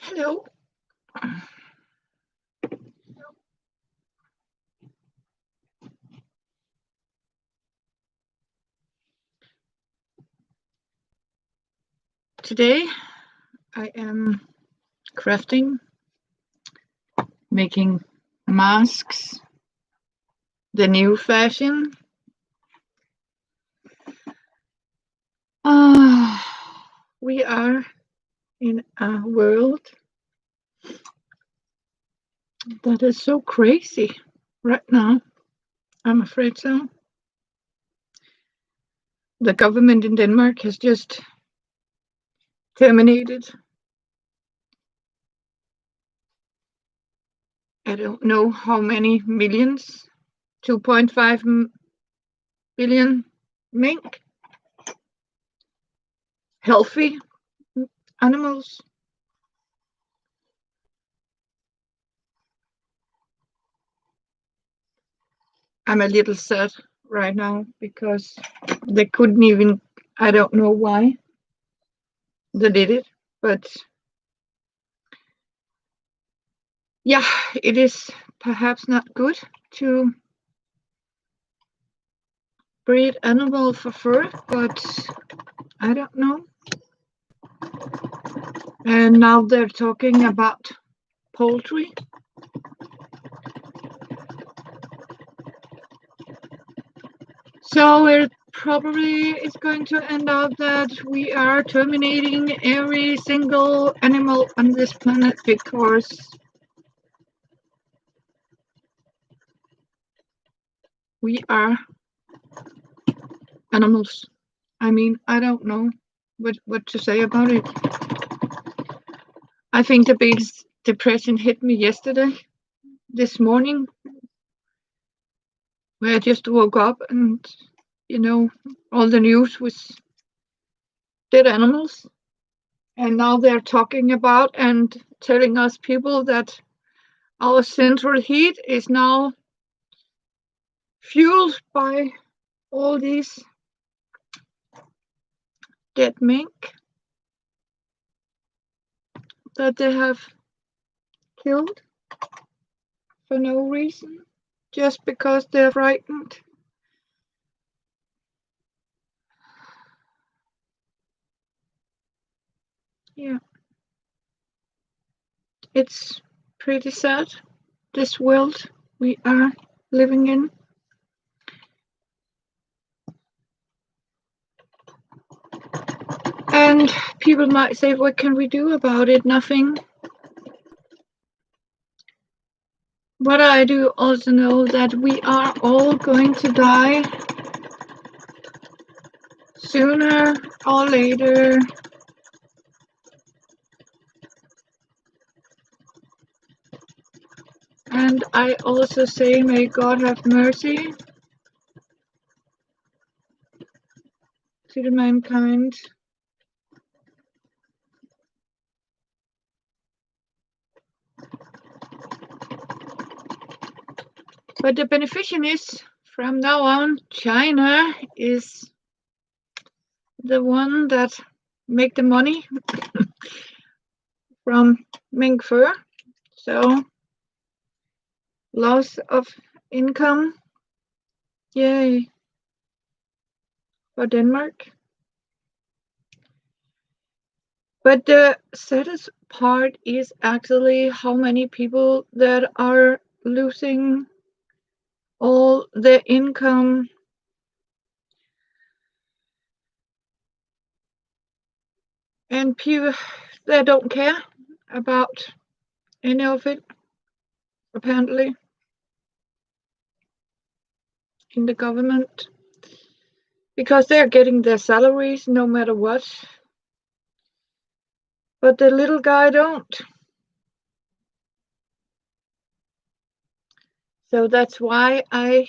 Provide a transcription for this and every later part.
Hello. Today I am crafting, making masks, the new fashion. Ah, we are in a world that is so crazy right now. I'm afraid so. The government in Denmark has just terminated, I don't know how many millions, 2.5 billion mink, healthy animals. I'm a little sad right now because they couldn't even, I don't know why they did it, but yeah, it is perhaps not good to breed animal for fur, but I don't know. And now they're talking about poultry. So it probably is going to end up that we are terminating every single animal on this planet because we are animals. I mean, I don't know what to say about it. I think the biggest depression hit me yesterday, this morning, where I just woke up and, all the news was dead animals. And now they're talking about and telling us people that our central heat is now fueled by all these dead mink that they have killed for no reason, just because they're frightened. Yeah, it's pretty sad, this world we are living in. And people might say, what can we do about it? Nothing. But I do also know that we are all going to die sooner or later. And I also say, may God have mercy to the mankind. But the beneficial is, from now on, China is the one that make the money from mink fur. So loss of income, yay, for Denmark. But the saddest part is actually how many people that are losing all their income. And people that don't care about any of it, apparently, in the government, because they're getting their salaries no matter what. But the little guy don't. So that's why I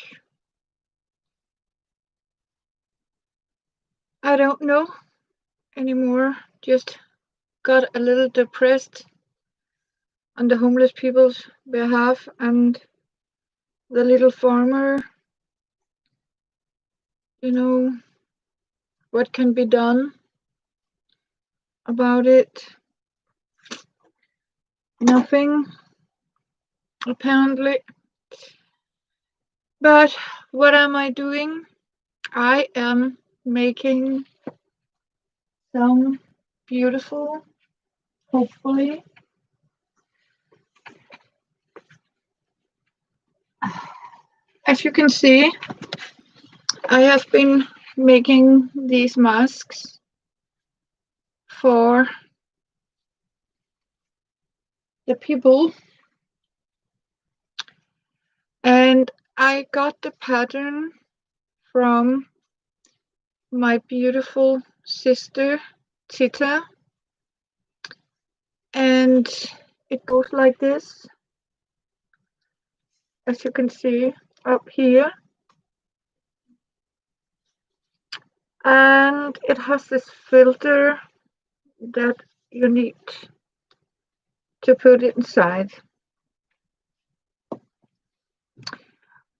don't know anymore. Just got a little depressed on the homeless people's behalf and the little farmer. What can be done about it? Nothing, apparently. But what am I doing? I am making some beautiful, hopefully, as you can see, I have been making these masks for the people, and I got the pattern from my beautiful sister Tita, and it goes like this, as you can see up here, and it has this filter that you need to put it inside.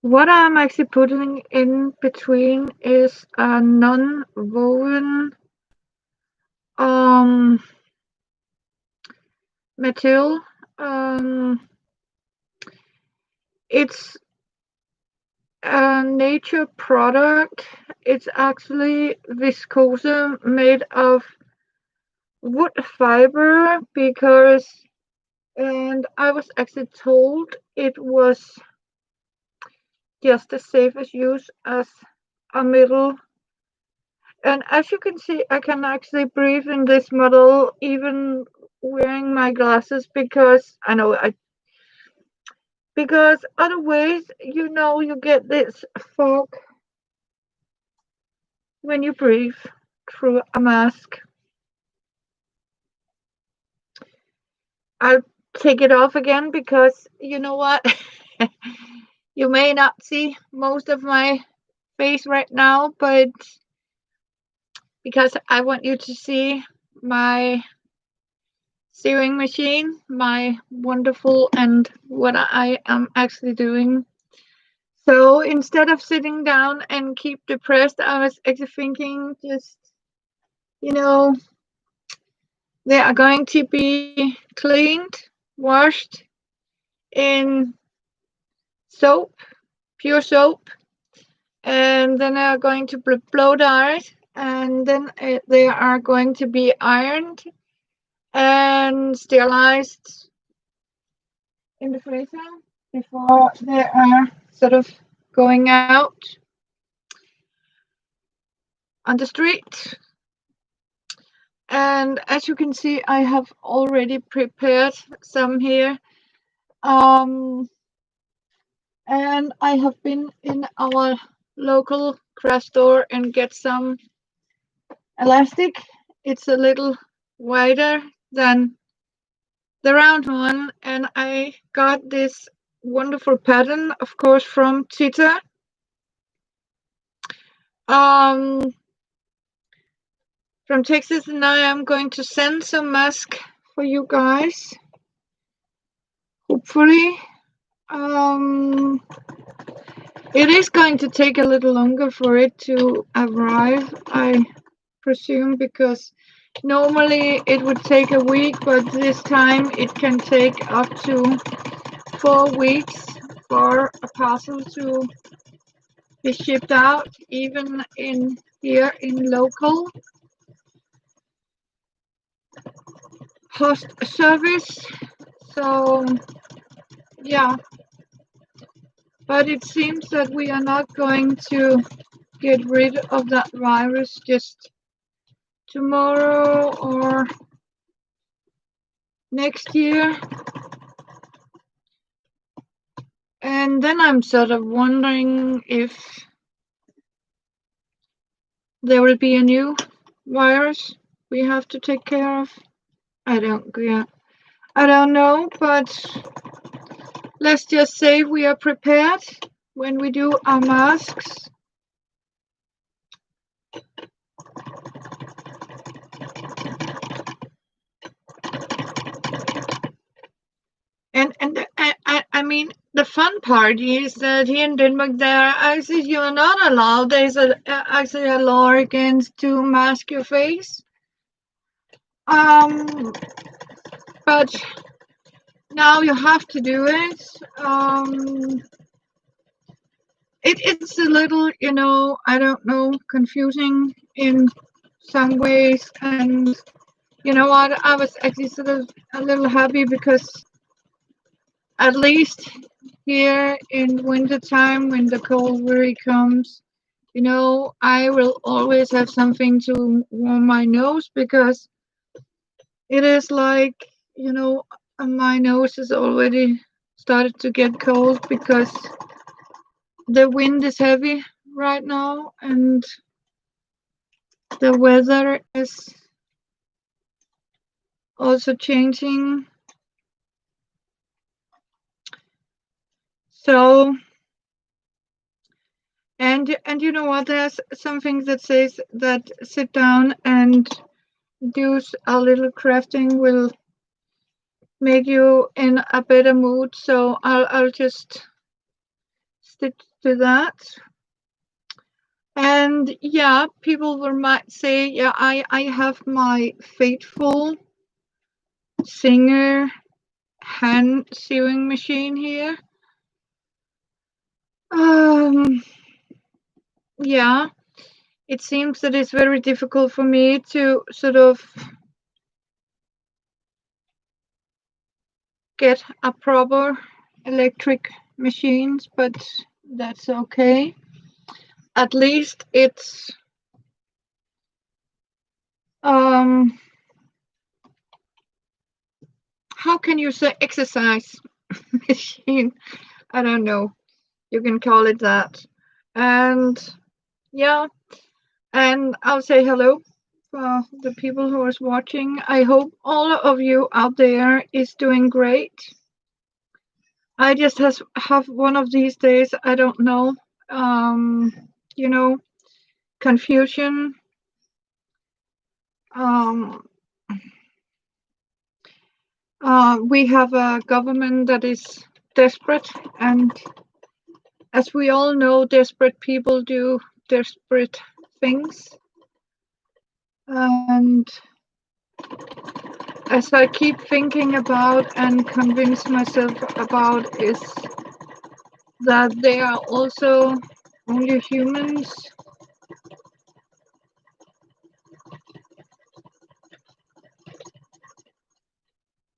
What I'm actually putting in between is a non-woven material. It's a nature product. It's actually viscose made of wood fiber and I was actually told it was just as safe as use as a metal. And as you can see, I can actually breathe in this model even wearing my glasses because because otherwise, you get this fog when you breathe through a mask. I'll take it off again because you know what? You may not see most of my face right now, but because I want you to see my sewing machine, my wonderful, and what I am actually doing. So instead of sitting down and keep depressed, I was actually thinking just, you know, they are going to be cleaned, washed in soap, pure soap, and then they are going to blow dried, and then they are going to be ironed and sterilized in the freezer before they are sort of going out on the street. And as you can see, I have already prepared some here. And I have been in our local craft store and get some elastic. It's a little wider than the round one, and I got this wonderful pattern, of course, from Tita. From Texas, and now I'm going to send some mask for you guys. Hopefully, it is going to take a little longer for it to arrive, I presume, because normally it would take a week, but this time it can take up to 4 weeks for a parcel to be shipped out, even here in local post service. So yeah, but it seems that we are not going to get rid of that virus just tomorrow or next year. And then I'm sort of wondering if there will be a new virus we have to take care of. I don't know, but let's just say we are prepared when we do our masks. And I mean, the fun part is that here in Denmark, you're not allowed. There's actually a law against to mask your face. But now you have to do it. It's a little, I don't know, confusing in some ways. And you know what? I was actually sort of a little happy because at least here in winter time, when the cold really comes, I will always have something to warm my nose because it is like, you know, my nose has already started to get cold because the wind is heavy right now and the weather is also changing. So, and you know what? There's something that says that sit down and do a little crafting will make you in a better mood. So I'll just stick to that. And yeah, people might say, yeah, I have my faithful Singer hand sewing machine here. Um, yeah, it seems that it's very difficult for me to sort of get a proper electric machines, but that's okay. At least it's um how can you say exercise machine? I don't know. You can call it that. And yeah, and I'll say hello for the people who is watching. I hope all of you out there is doing great. I just have one of these days, I don't know, um, you know, confusion. Um, we have a government that is desperate, and as we all know, desperate people do desperate things. And as I keep thinking about and convince myself about is that they are also only humans.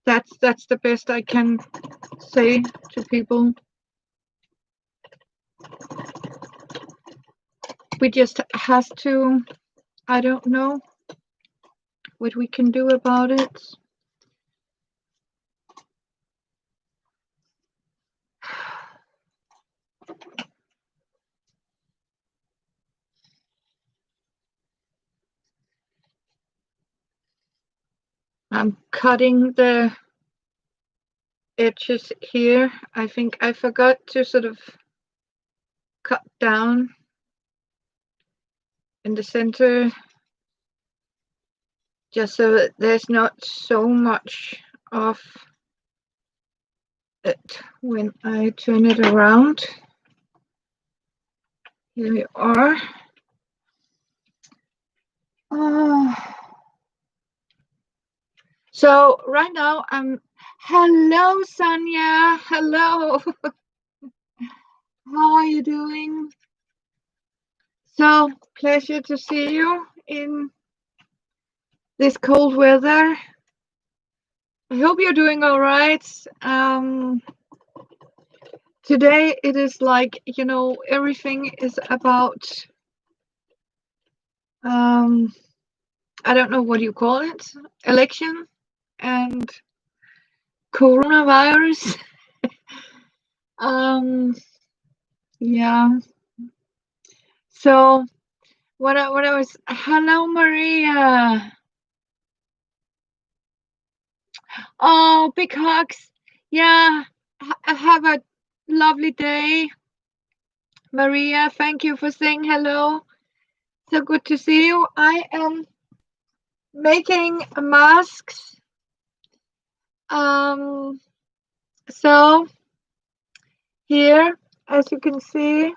That's the best I can say to people. We just has to, I don't know what we can do about it. I'm cutting the edges here. I think I forgot to sort of cut down in the center just so that there's not so much of it when I turn it around. Here we are. So right now hello Sonia, hello. How are you doing? So pleasure to see you in this cold weather. I hope you're doing all right. Today it is like, everything is about, I don't know what you call it, election and coronavirus. Yeah. So what I was, hello Maria. Oh, big hugs. Yeah. Have a lovely day. Maria, thank you for saying hello. So good to see you. I am making masks. Um, so here, as you can see,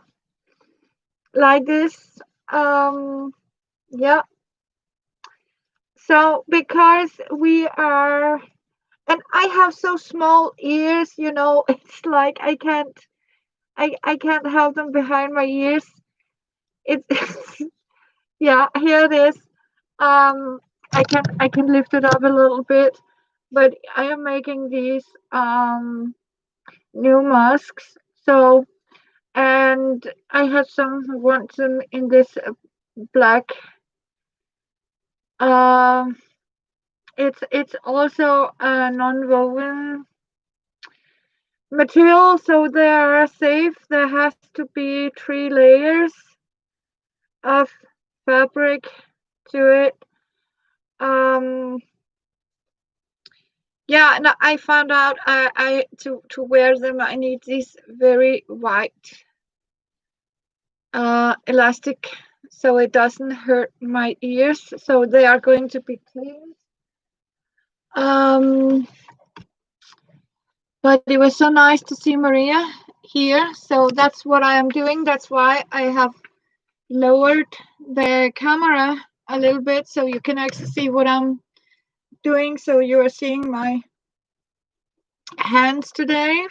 like this. Yeah. So because we are And I have so small ears, it's like I can't have them behind my ears. It's yeah, here it is. Um, I can lift it up a little bit, but I am making these new masks. So, and I had some who want them in this black. Um, it's also a non-woven material, so they are safe. There has to be 3 layers of fabric to it. Um, yeah, and I found out I to wear them I need these very white elastic so it doesn't hurt my ears. So they are going to be clean. Um, but it was so nice to see Maria here. So that's what I am doing. That's why I have lowered the camera a little bit so you can actually see what I'm doing. So you are seeing my hands today.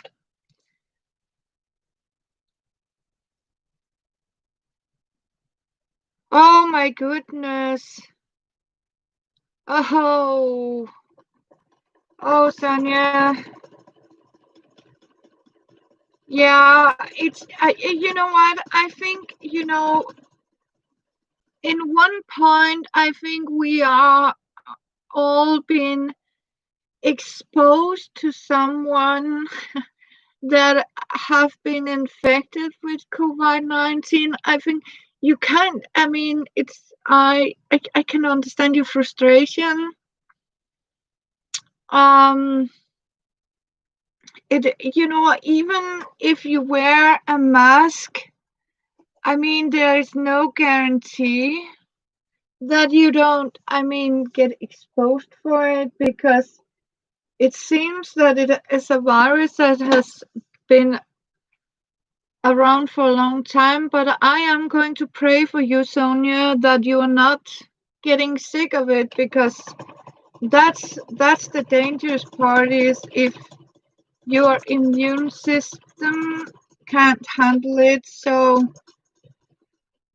Oh my goodness. Oh, oh, Sonia. Yeah, you know what? I think, in one point, I think we are all been exposed to someone that have been infected with COVID-19. I think you can't, I mean, I can understand your frustration. Um, even if you wear a mask, I mean, there is no guarantee that you don't, I mean, get exposed for it because it seems that it is a virus that has been around for a long time. But I am going to pray for you, Sonia, that you are not getting sick of it because that's the dangerous part is if your immune system can't handle it. So,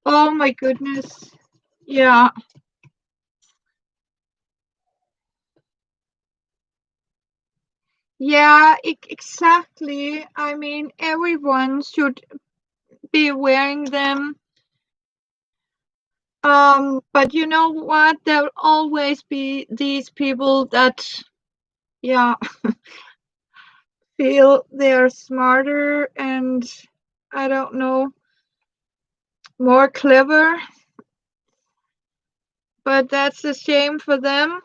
oh my goodness. Yeah. Yeah, exactly. I mean, everyone should be wearing them. But you know what? There will always be these people that, yeah, feel they're smarter and I don't know, more clever. But that's a shame for them.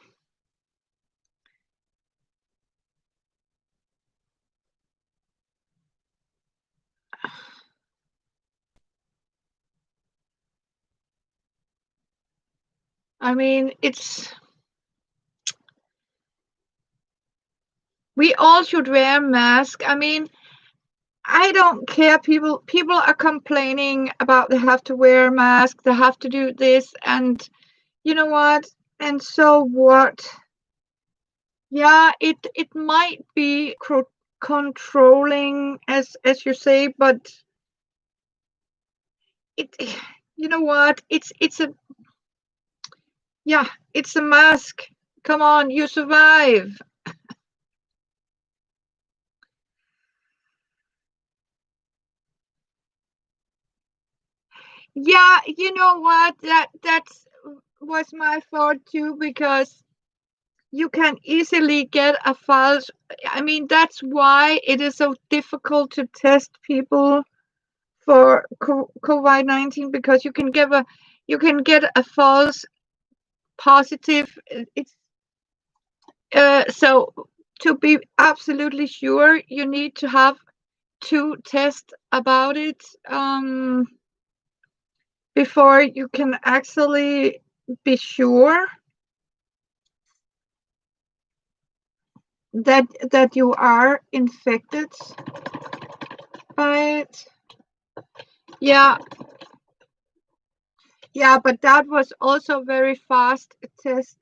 I mean, we all should wear masks. I mean, I don't care. People are complaining about they have to wear a mask, they have to do this, and you know what? And so what? Yeah, it might be controlling as you say, but it you know what? It's a yeah, it's a mask. Come on, you survive. Yeah, you know what? That's was my thought too because you can easily get a false. I mean, that's why it is so difficult to test people for COVID-19 because you can get a false positive. It's so to be absolutely sure, you need to have 2 tests about it before you can actually be sure that you are infected by it. Yeah, yeah, but that was also very fast test.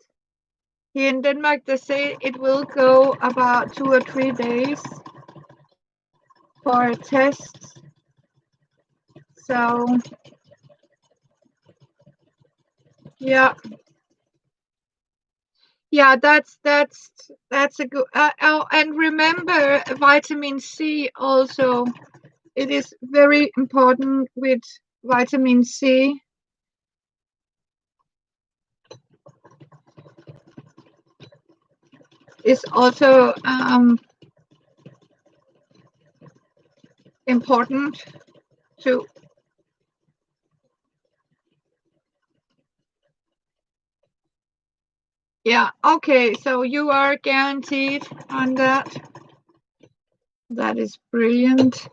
Here in Denmark, they say it will go about 2 or 3 days for a test. So, yeah. Yeah, that's a good. Oh, and remember vitamin C also. It is very important with vitamin C. Is also important to. Yeah. Okay. So you are guaranteed on that. That is brilliant.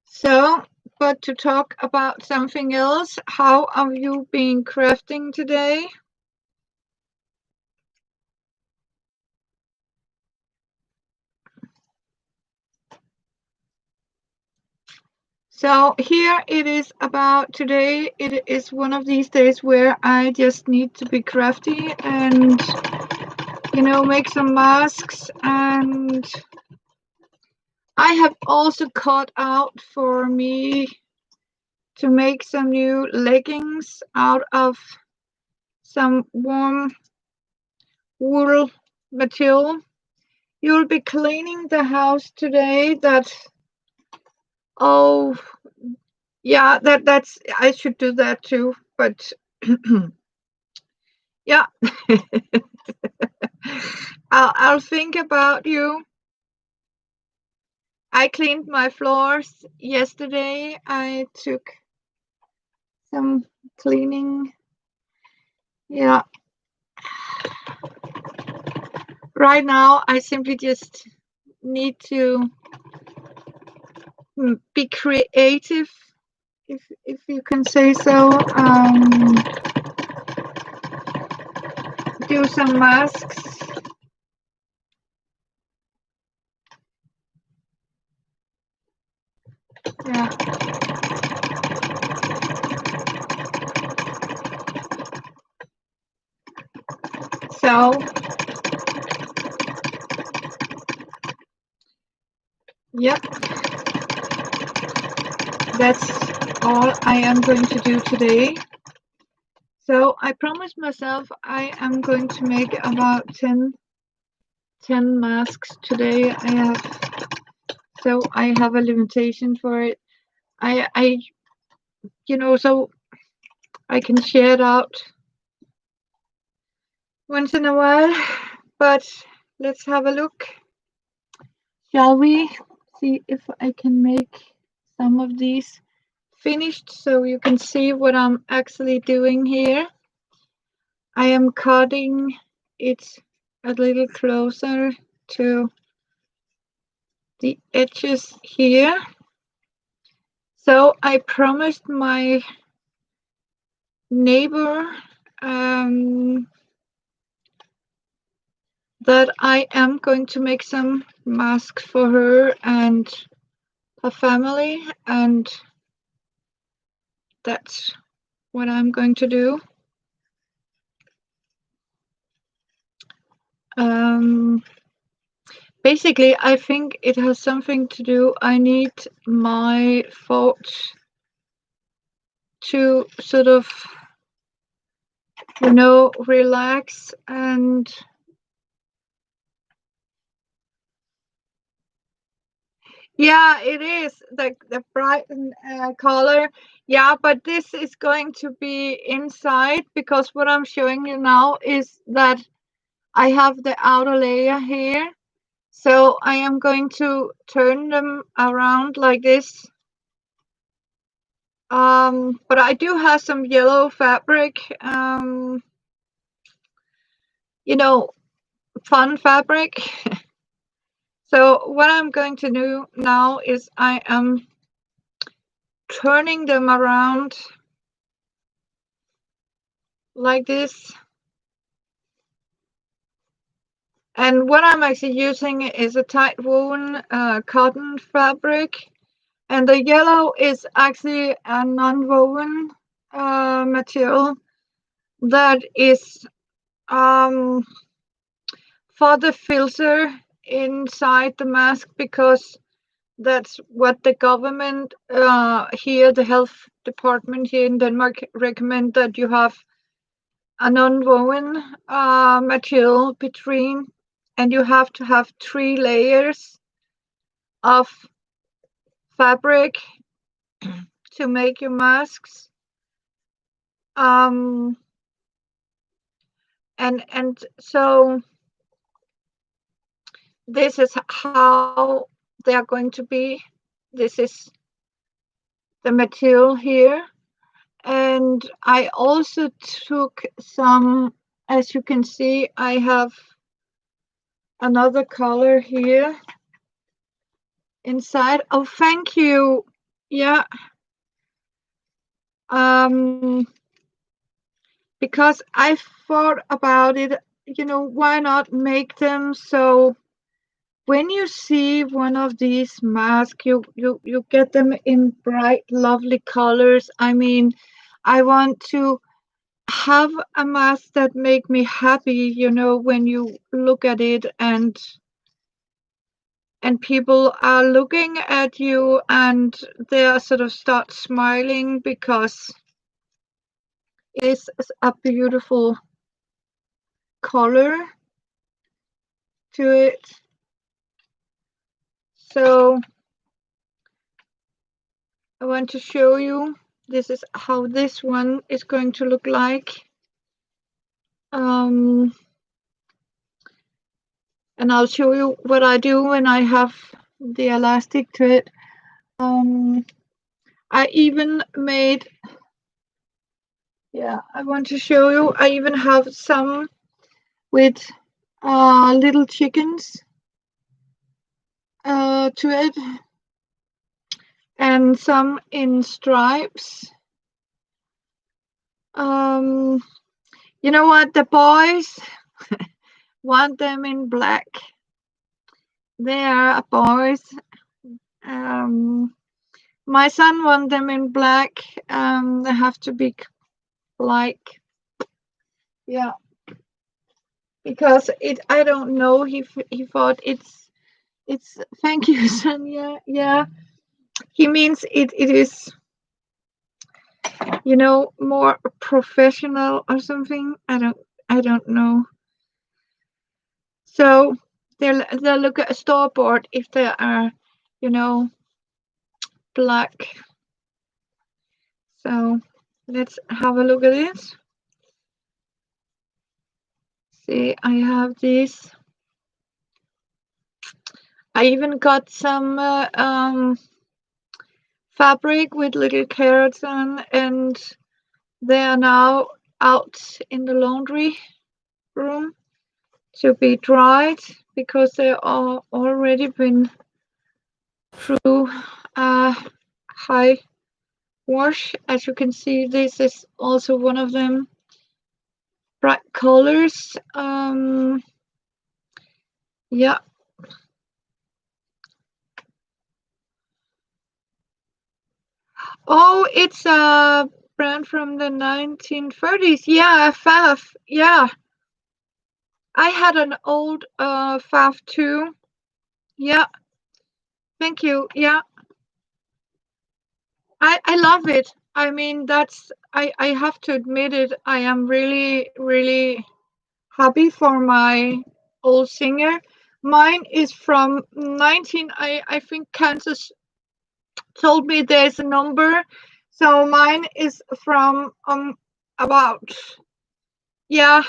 So, but to talk about something else, how have you been crafting today? So here it is about today. It is one of these days where I just need to be crafty and, make some masks. And I have also cut out for me to make some new leggings out of some warm wool material. You'll be cleaning the house today. Oh, yeah, that's, I should do that too, but yeah. I'll think about you. I cleaned my floors yesterday. I took some cleaning. Yeah. Right now, I simply just need to be creative, if you can say so. Do some masks. Yeah. So, yep, that's all I am going to do today. So I promised myself I am going to make about 10 masks today. I have a limitation for it. I so I can share it out once in a while. But let's have a look. Shall we see if I can make some of these finished so you can see what I'm actually doing here. I am cutting it a little closer to the edges here. So I promised my neighbor that I am going to make some masks for her and her family, and that's what I'm going to do. Basically, I think it has something to do. I need my thoughts to sort of, relax. And yeah, it is the bright color. Yeah, but this is going to be inside, because what I'm showing you now is that I have the outer layer here. So I am going to turn them around like this. But I do have some yellow fabric, fun fabric. So what I'm going to do now is I am turning them around like this. And what I'm actually using is a tight woven cotton fabric. And the yellow is actually a non-woven material that is for the filter inside the mask, because that's what the government here, the health department here in Denmark, recommend, that you have a non-woven material between, and you have to have 3 layers of fabric to make your masks. And so this is how they are going to be. This is the material here. And I also took some, as you can see, I have another color here inside. Oh, thank you. Yeah. Because I thought about it, why not make them so when you see one of these masks, you get them in bright, lovely colors. I mean, I want to have a mask that make me happy, when you look at it, and people are looking at you and they are sort of start smiling because it's a beautiful color to it. So I want to show you, this is how this one is going to look like. And I'll show you what I do when I have the elastic to it. I even made, I want to show you, I even have some with little chickens to it, and some in stripes. You know what, the boys want them in black. They are boys. My son wants them in black. They have to be like, because I don't know. He thought it's. Thank you, son. Yeah. He means it is, more professional or something. I don't know. So they'll look at a store-bought if they are, black. So let's have a look at it. See, I have these. I even got some fabric with little carrots on, and they are now out in the laundry room to be dried, because they are already been through a high wash. As you can see, this is also one of them. Bright colors. Yeah. Oh, it's a brand from the 1930s. Yeah, Pfaff. Yeah. I had an old Pfaff too. Yeah. Thank you. Yeah. I love it. I mean, I have to admit it. I am really, really happy for my old singer. Mine is from 19, I think Kansas told me there's a number. So mine is from about, the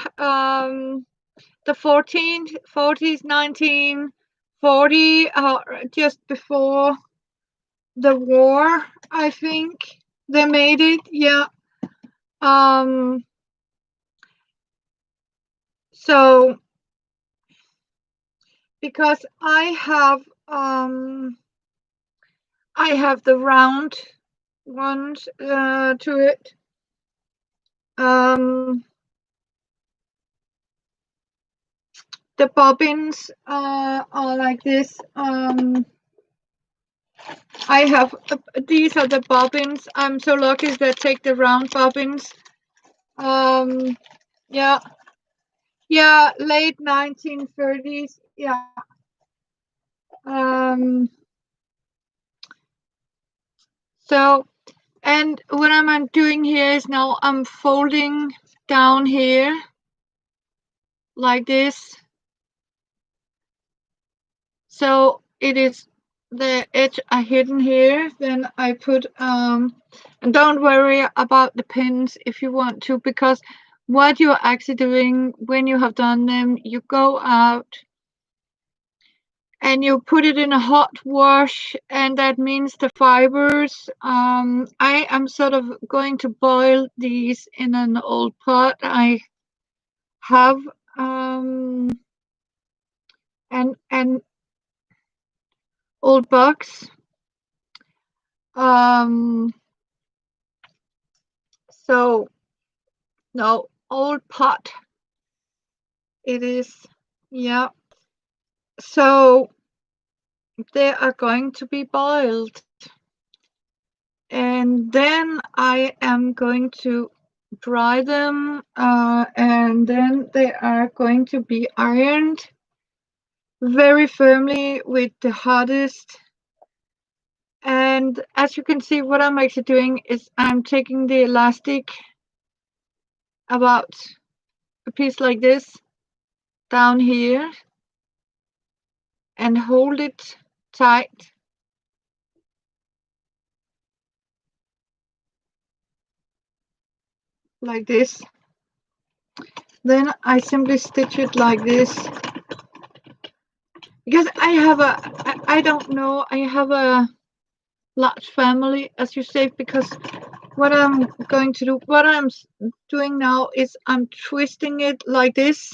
1440s, 1940, just before the war, I think they made it. Yeah. So because I have the round ones to it. The bobbins are like this. I have these are the bobbins. I'm so lucky that I take the round bobbins. Um, yeah, yeah, late 1930s. Yeah. Um, so, and what I'm doing here is now I'm folding down here like this. So it is the edge are hidden here. Then I put and don't worry about the pins if you want to, because what you're actually doing when you have done them, you go out and you put it in a hot wash, and that means the fibers. I am sort of going to boil these in an old pot I have, and old box. Um, so no, old pot. It is, yeah. So they are going to be boiled, and then I am going to dry them, and then they are going to be ironed very firmly with the hottest. And as you can see, what I'm actually doing is I'm taking the elastic about a piece like this down here and hold it tight like this. Then I simply stitch it like this, because I don't know, I have a large family, as you say, because what I'm going to do, what I'm doing now is I'm twisting it like this,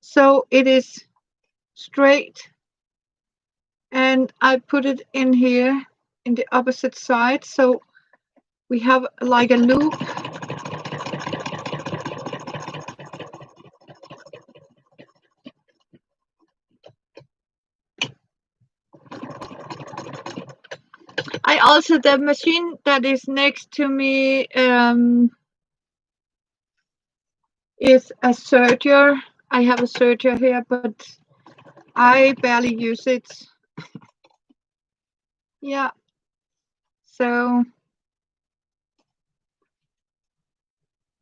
so it is straight, and I put it in here in the opposite side, so we have like a loop. I also, the machine that is next to me is a serger. I have a serger here, but I barely use it. Yeah. So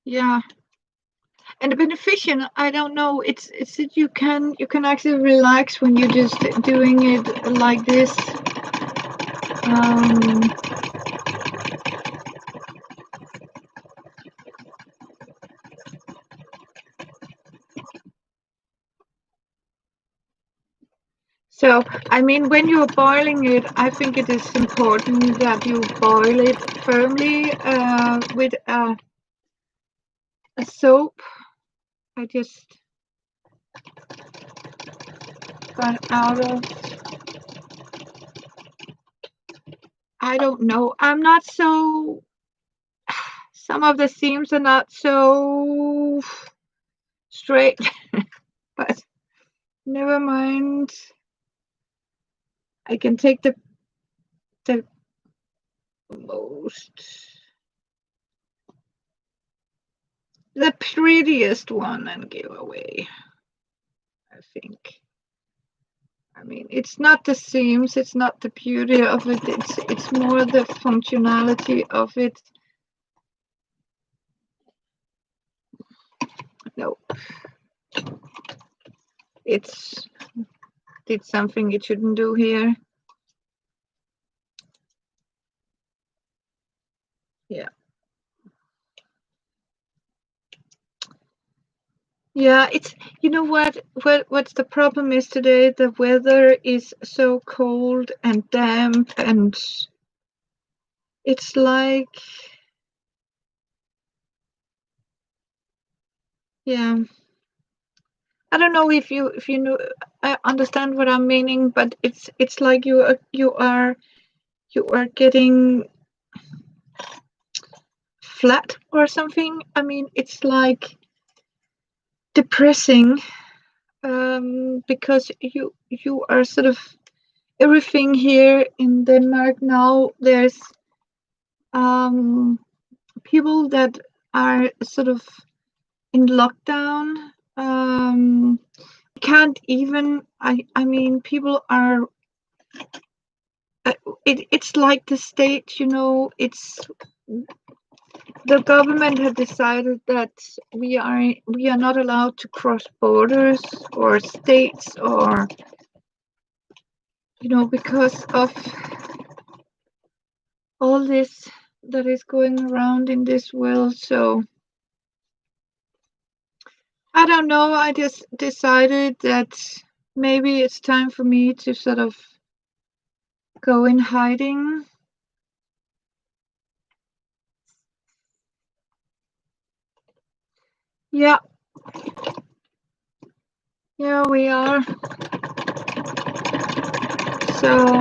yeah. And the beneficial, I don't know. It's that you can actually relax when you're just doing it like this. Um, so I mean, when you're boiling it, I think it is important that you boil it firmly with a soap. I just got out of. I don't know. I'm not so. Some of the seams are not so straight, but never mind. I can take the most, the prettiest one and give away, I think. I mean, it's not the seams, it's not the beauty of it, it's more the functionality of it. No, it's did something it shouldn't do here. Yeah. Yeah, it's, you know what's the problem is today? The weather is so cold and damp, and it's like, yeah. I don't know if you know, I understand what I'm meaning, but it's like you are getting flat or something. I mean, it's like depressing, because you are sort of, everything here in Denmark now. There's um, people that are sort of in lockdown. Can't even. I mean, people are. It's like the state. It's the government had decided that we are not allowed to cross borders or states, or because of all this that is going around in this world. So I don't know, I just decided that maybe it's time for me to sort of go in hiding. Yeah, yeah, we are. So,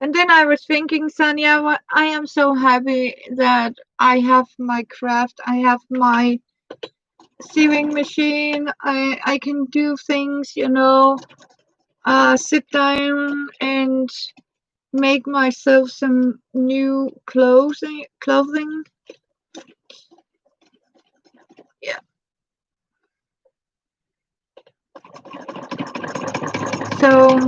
and then I was thinking, Sanya, I am so happy that I have my craft, I have my sewing machine, I can do things, sit down and make myself some new clothing. Yeah. So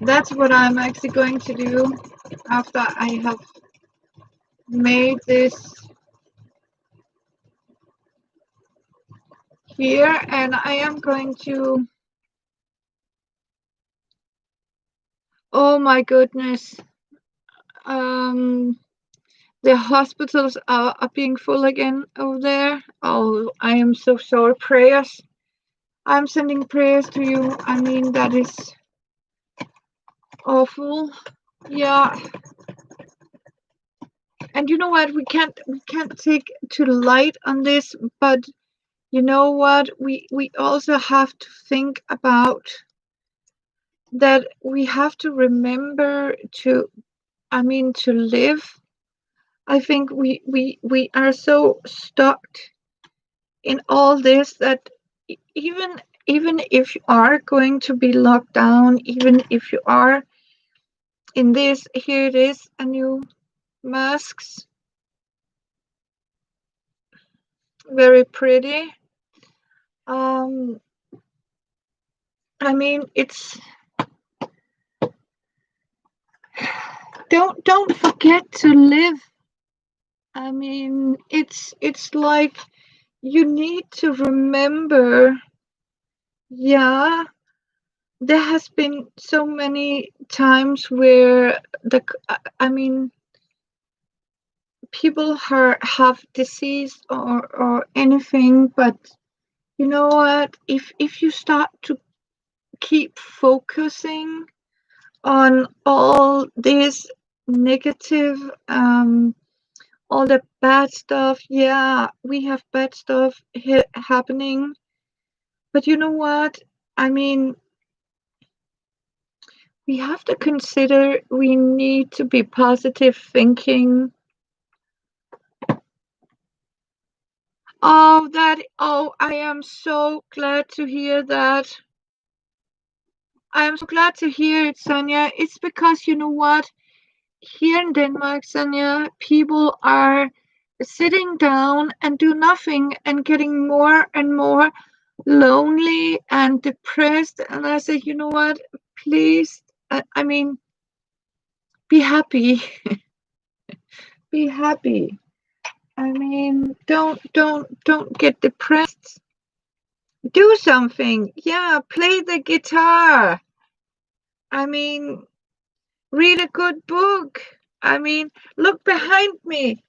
that's what I'm actually going to do after I have made this here, and I am going to, oh my goodness, um the hospitals are being full again over there. Oh, I am so sorry. Prayers, I'm sending prayers to you. I mean, that is awful. Yeah. And you know what, we can't take too light on this, but you know what, we also have to think about that. We have to remember to, I mean, to live. I think we are so stuck in all this that even if you are going to be locked down, even if you are in this, here it is, a new masks, very pretty. um I mean, it's, don't forget to live. I mean, it's like you need to remember. Yeah, there has been so many times where I mean, people have disease or anything, but you know what, if you start to keep focusing on all this negative, all the bad stuff. Yeah, we have bad stuff happening, but you know what, I mean, we have to consider we need to be positive thinking. Oh, I am so glad to hear that. I am so glad to hear it, Sonia. It's because you know what? Here in Denmark, Sonia, people are sitting down and do nothing and getting more and more lonely and depressed. And I said, you know what? Please, I mean, be happy. Be happy. I mean, don't get depressed. Do something. Yeah, play the guitar. I mean, read a good book. I mean, look behind me.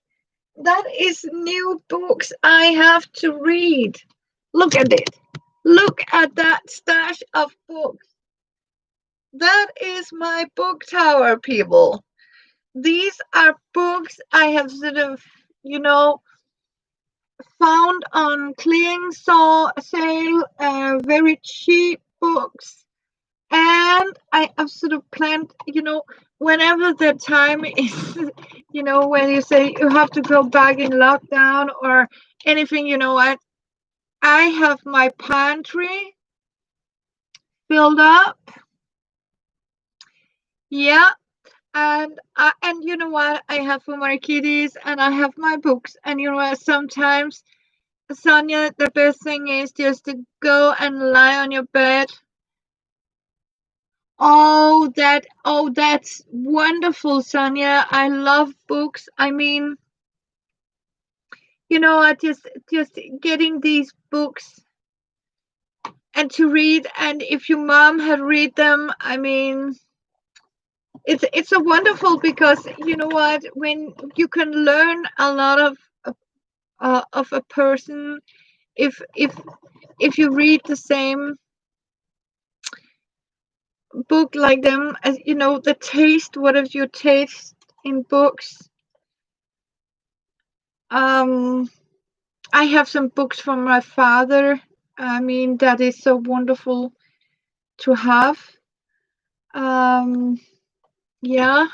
That is new books I have to read. Look at it. Look at that stash of books. That is my book tower, people. These are books I have sort of, you know, found on clearing sale, very cheap books. And I have sort of planned, whenever the time is, when you say you have to go back in lockdown or anything, you know what? I have my pantry filled up. Yeah, and you know what? I have for my kitties, and I have my books, and you know what? Sometimes, Sonia, the best thing is just to go and lie on your bed. That's wonderful, Sonia. I love books. I mean, I just getting these books and to read, and if your mom had read them, I mean, it's a wonderful, because you know what, when you can learn a lot of a person, if you read the same book like them, as you know, the taste, what is your taste in books. um I have some books from my father. I mean, that is so wonderful to have. um yeah,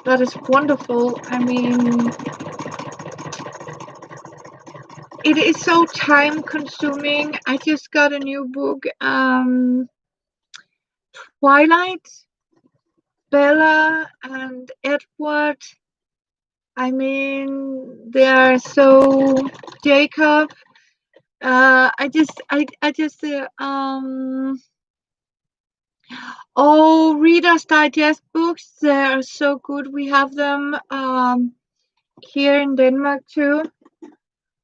that is wonderful. I mean, it is so time consuming. I just got a new book, Twilight, Bella and Edward. I mean, they are so Jacob. Oh, Reader's Digest books. They are so good. We have them here in Denmark too.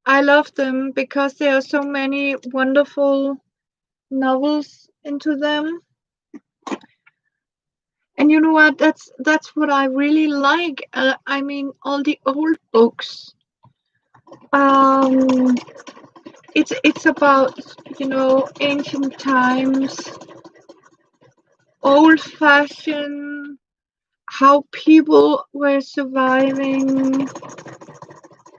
I love them because there are so many wonderful novels into them. And you know what? That's what I really like. I mean, all the old books. Um, it's about, ancient times, old fashioned, how people were surviving.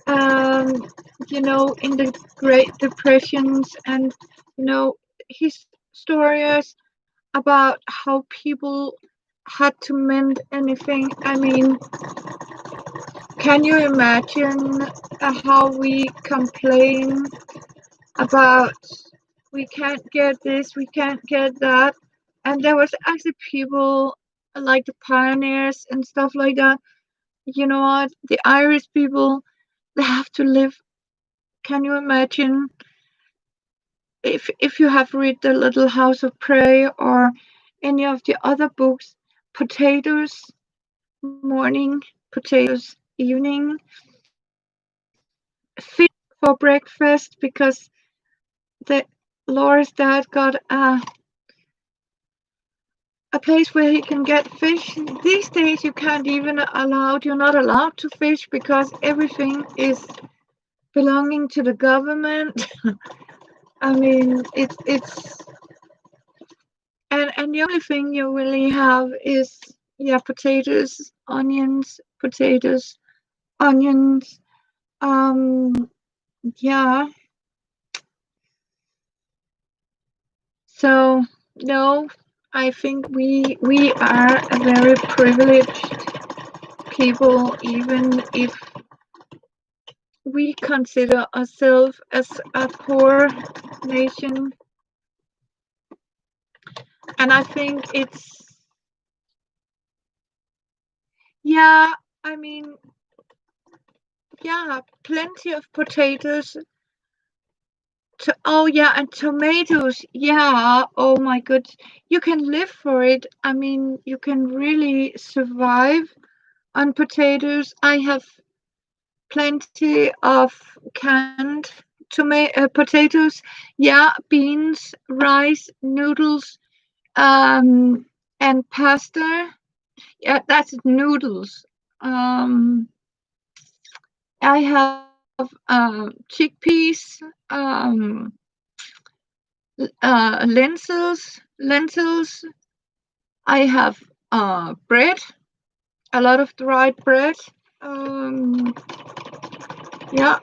Um, in the Great Depressions, and his stories about how people had to mend anything. I mean, can you imagine how we complain about we can't get this, we can't get that? And there was actually people like the pioneers and stuff like that. You know what? The Irish people, they have to live. Can you imagine if you have read The Little House of Prayer or any of the other books? Potatoes morning, potatoes evening, fish for breakfast because the Laura's dad got a place where he can get fish. These days you're not allowed to fish because everything is belonging to the government. I mean, it's and the only thing you really have is, yeah, potatoes, onions. Yeah. So no, I think we are a very privileged people, even if we consider ourselves as a poor nation. And I think it's, yeah, I mean, yeah, plenty of potatoes. Oh yeah, and tomatoes. Yeah. Oh my god, you can live for it. I mean, you can really survive on potatoes. I have plenty of canned potatoes. Yeah, beans, rice, noodles, and pasta. Yeah, that's noodles. Um, I have chickpeas, um, lentils. I have bread, a lot of dried bread. Um, yeah.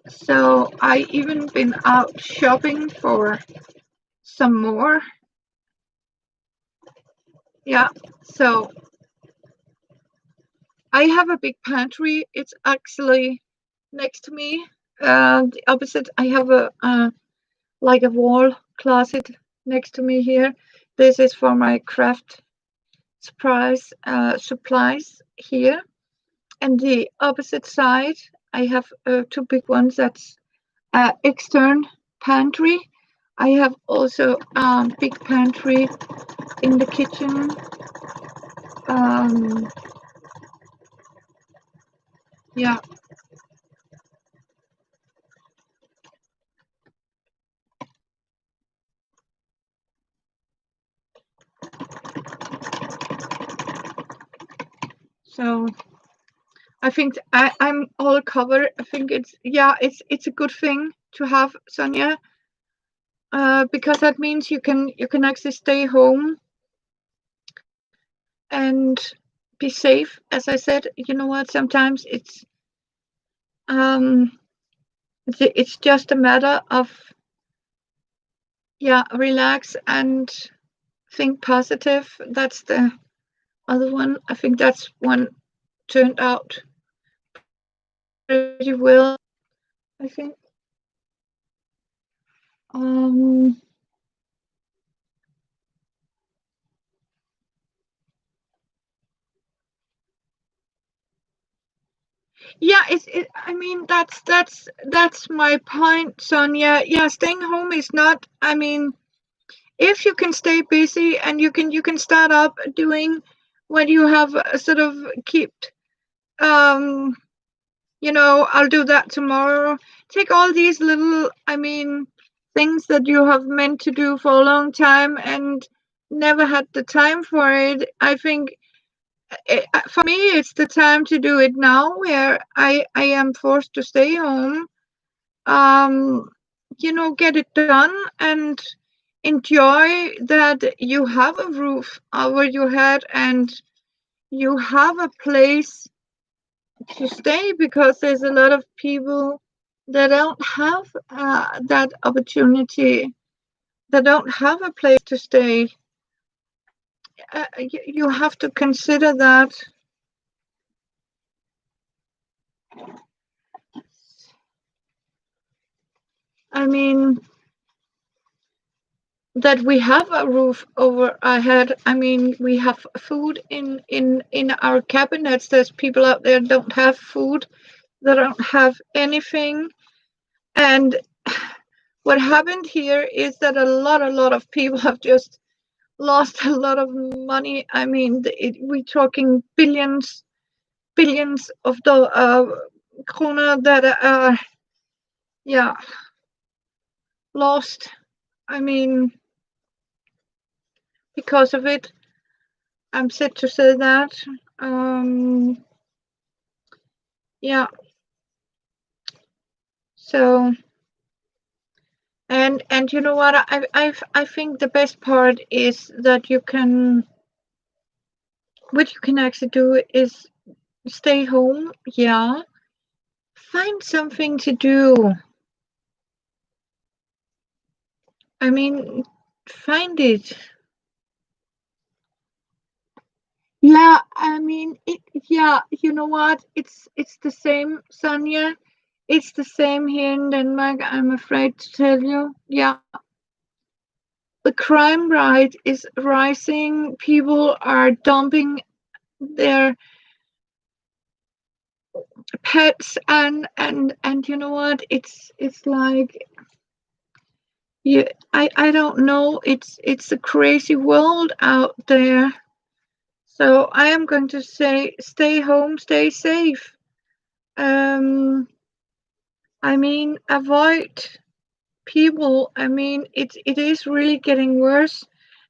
So I even been out shopping for some more. Yeah. So I have a big pantry. It's actually next to me. The opposite, I have a like a wall closet next to me here. This is for my craft supplies here. And the opposite side, I have two big ones. That's extern pantry. I have also big pantry in the kitchen. Um, yeah. So I think I'm all covered. I think it's a good thing to have, Sonia, because that means you can actually stay home and be safe. As I said, you know what? Sometimes um it's just a matter of relax and think positive. That's the other one. I think that's one turned out pretty well. I think. Um, yeah, I mean, that's my point, Sonia. Yeah, staying home is not. I mean, if you can stay busy and you can start up doing what you have sort of kept. Um, I'll do that tomorrow. Take all these little, I mean, things that you have meant to do for a long time and never had the time for it. I think for me, it's the time to do it now where I am forced to stay home. Um, get it done and enjoy that you have a roof over your head and you have a place to stay, because there's a lot of people that don't have that opportunity, that don't have a place to stay. You have to consider that. I mean, that we have a roof over our head. I mean, we have food in our cabinets. There's people out there don't have food. They don't have anything. And what happened here is that a lot of people have just lost a lot of money. I mean, we're talking billions of the krona that are yeah lost. I mean, because of it. I'm sad to say that. Um, yeah. So and you know what? I think the best part is that what you can actually do is stay home. Yeah. Find something to do. I mean, find it. Yeah, I mean, yeah, you know what? It's the same, Sonia. It's the same here in Denmark. I'm afraid to tell you. Yeah, the crime rate is rising. People are dumping their pets, and you know what? It's like you. I don't know. It's a crazy world out there. So I am going to say, stay home, stay safe. Um, I mean, avoid people. I mean, it is really getting worse,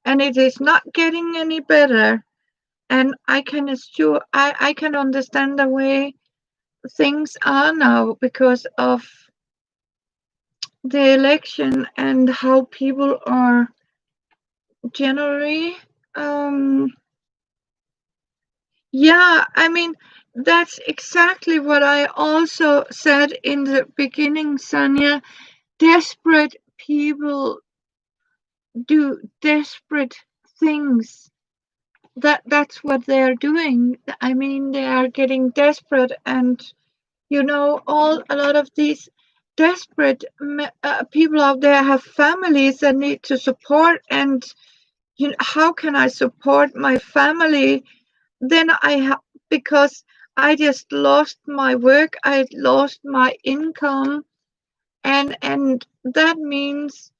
and it is not getting any better. And I can understand the way things are now because of the election and how people are generally. Um, yeah, I mean, that's exactly what I also said in the beginning, Sonia. Desperate people do desperate things. That's what they're doing. I mean, they are getting desperate, and a lot of these desperate people out there have families that need to support, and how can I support my family? Then because I just lost my work, I lost my income, and that means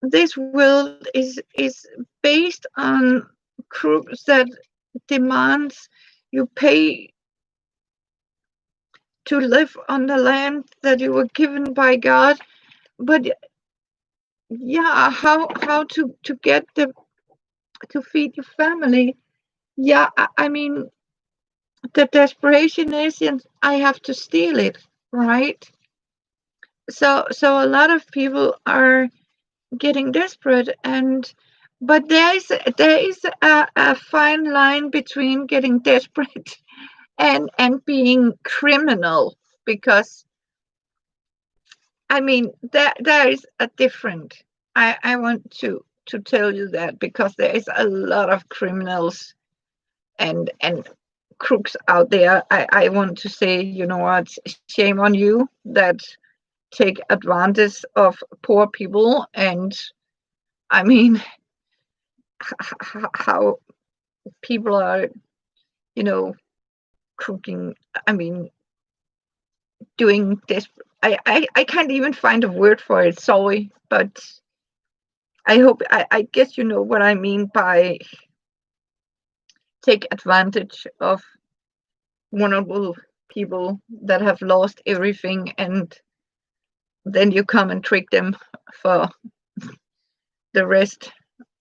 this world is based on crooks that demands you pay to live on the land that you were given by God. But yeah, how to get the to feed your family? Yeah, I mean the desperation is, and I have to steal it, right? So a lot of people are getting desperate, and but there is a fine line between getting desperate and being criminal, because I mean there is a different. I want to tell you that, because there is a lot of criminals and crooks out there. I want to say, you know what, shame on you that take advantage of poor people. And I mean, how people are, you know, cooking. I mean, doing this. I can't even find a word for it. Sorry, but I guess you know what I mean by take advantage of vulnerable people that have lost everything, and then you come and trick them for the rest.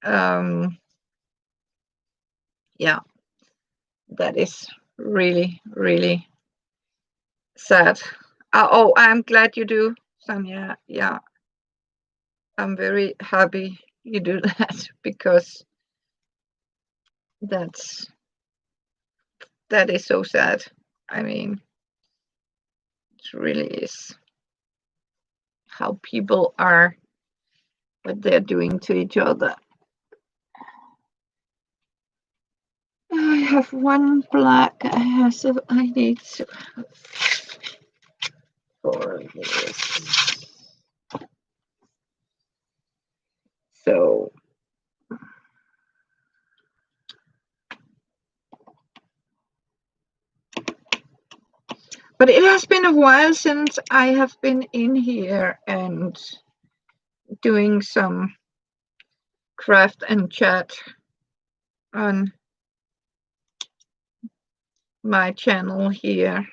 Um, yeah, that is really, really sad. Oh, I'm glad you do, Sonia. Yeah, I'm very happy you do that, because that's that is so sad. I mean, it really is how people are, what they're doing to each other. I have one black. So I need to for this. So but it has been a while since I have been in here and doing some craft and chat on my channel here.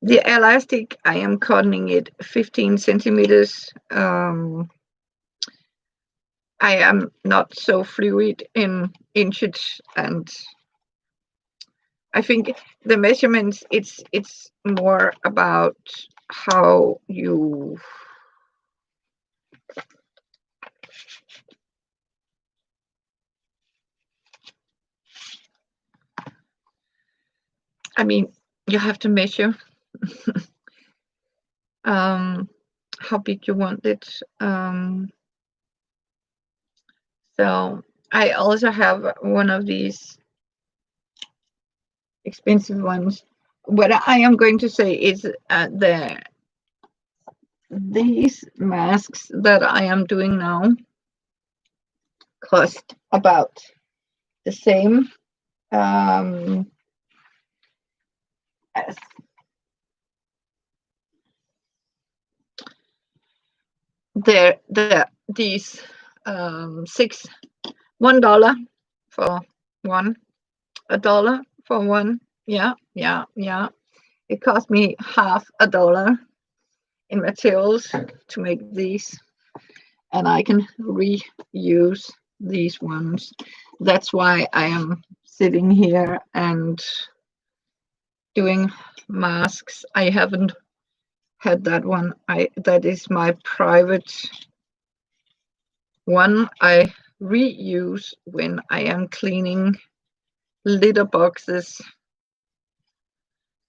The elastic, I am cutting it 15 centimeters. I am not so fluid in inches, and I think the measurements, it's more about how you, I mean, you have to measure how big you want it. So I also have one of these expensive ones. What I am going to say is these masks that I am doing now cost about the same as these six $1 for one, $1 for one. Yeah. It cost me half a dollar in materials to make these, and I can reuse these ones. That's why I am sitting here and doing masks. I haven't had that one. That is my private one. I reuse when I am cleaning litter boxes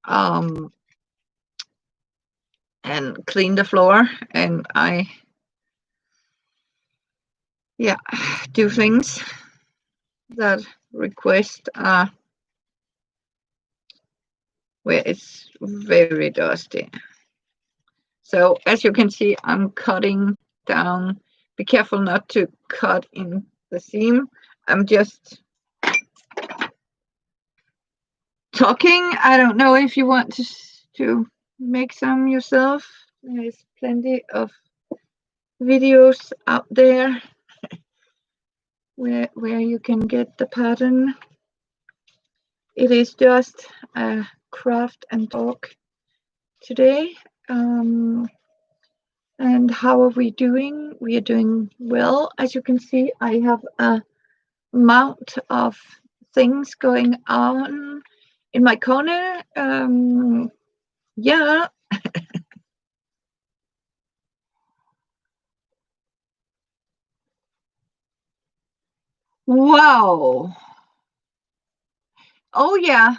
and clean the floor, and I do things that request where it's very dusty. So as you can see, I'm cutting down be careful not to cut in the seam. I'm just talking. I don't know if you want to make some yourself. There's plenty of videos out there where you can get the pattern. It is just a craft and talk today. And how are we doing? We are doing well. As you can see, I have a amount of things going on in my corner. Yeah. Wow. Oh yeah.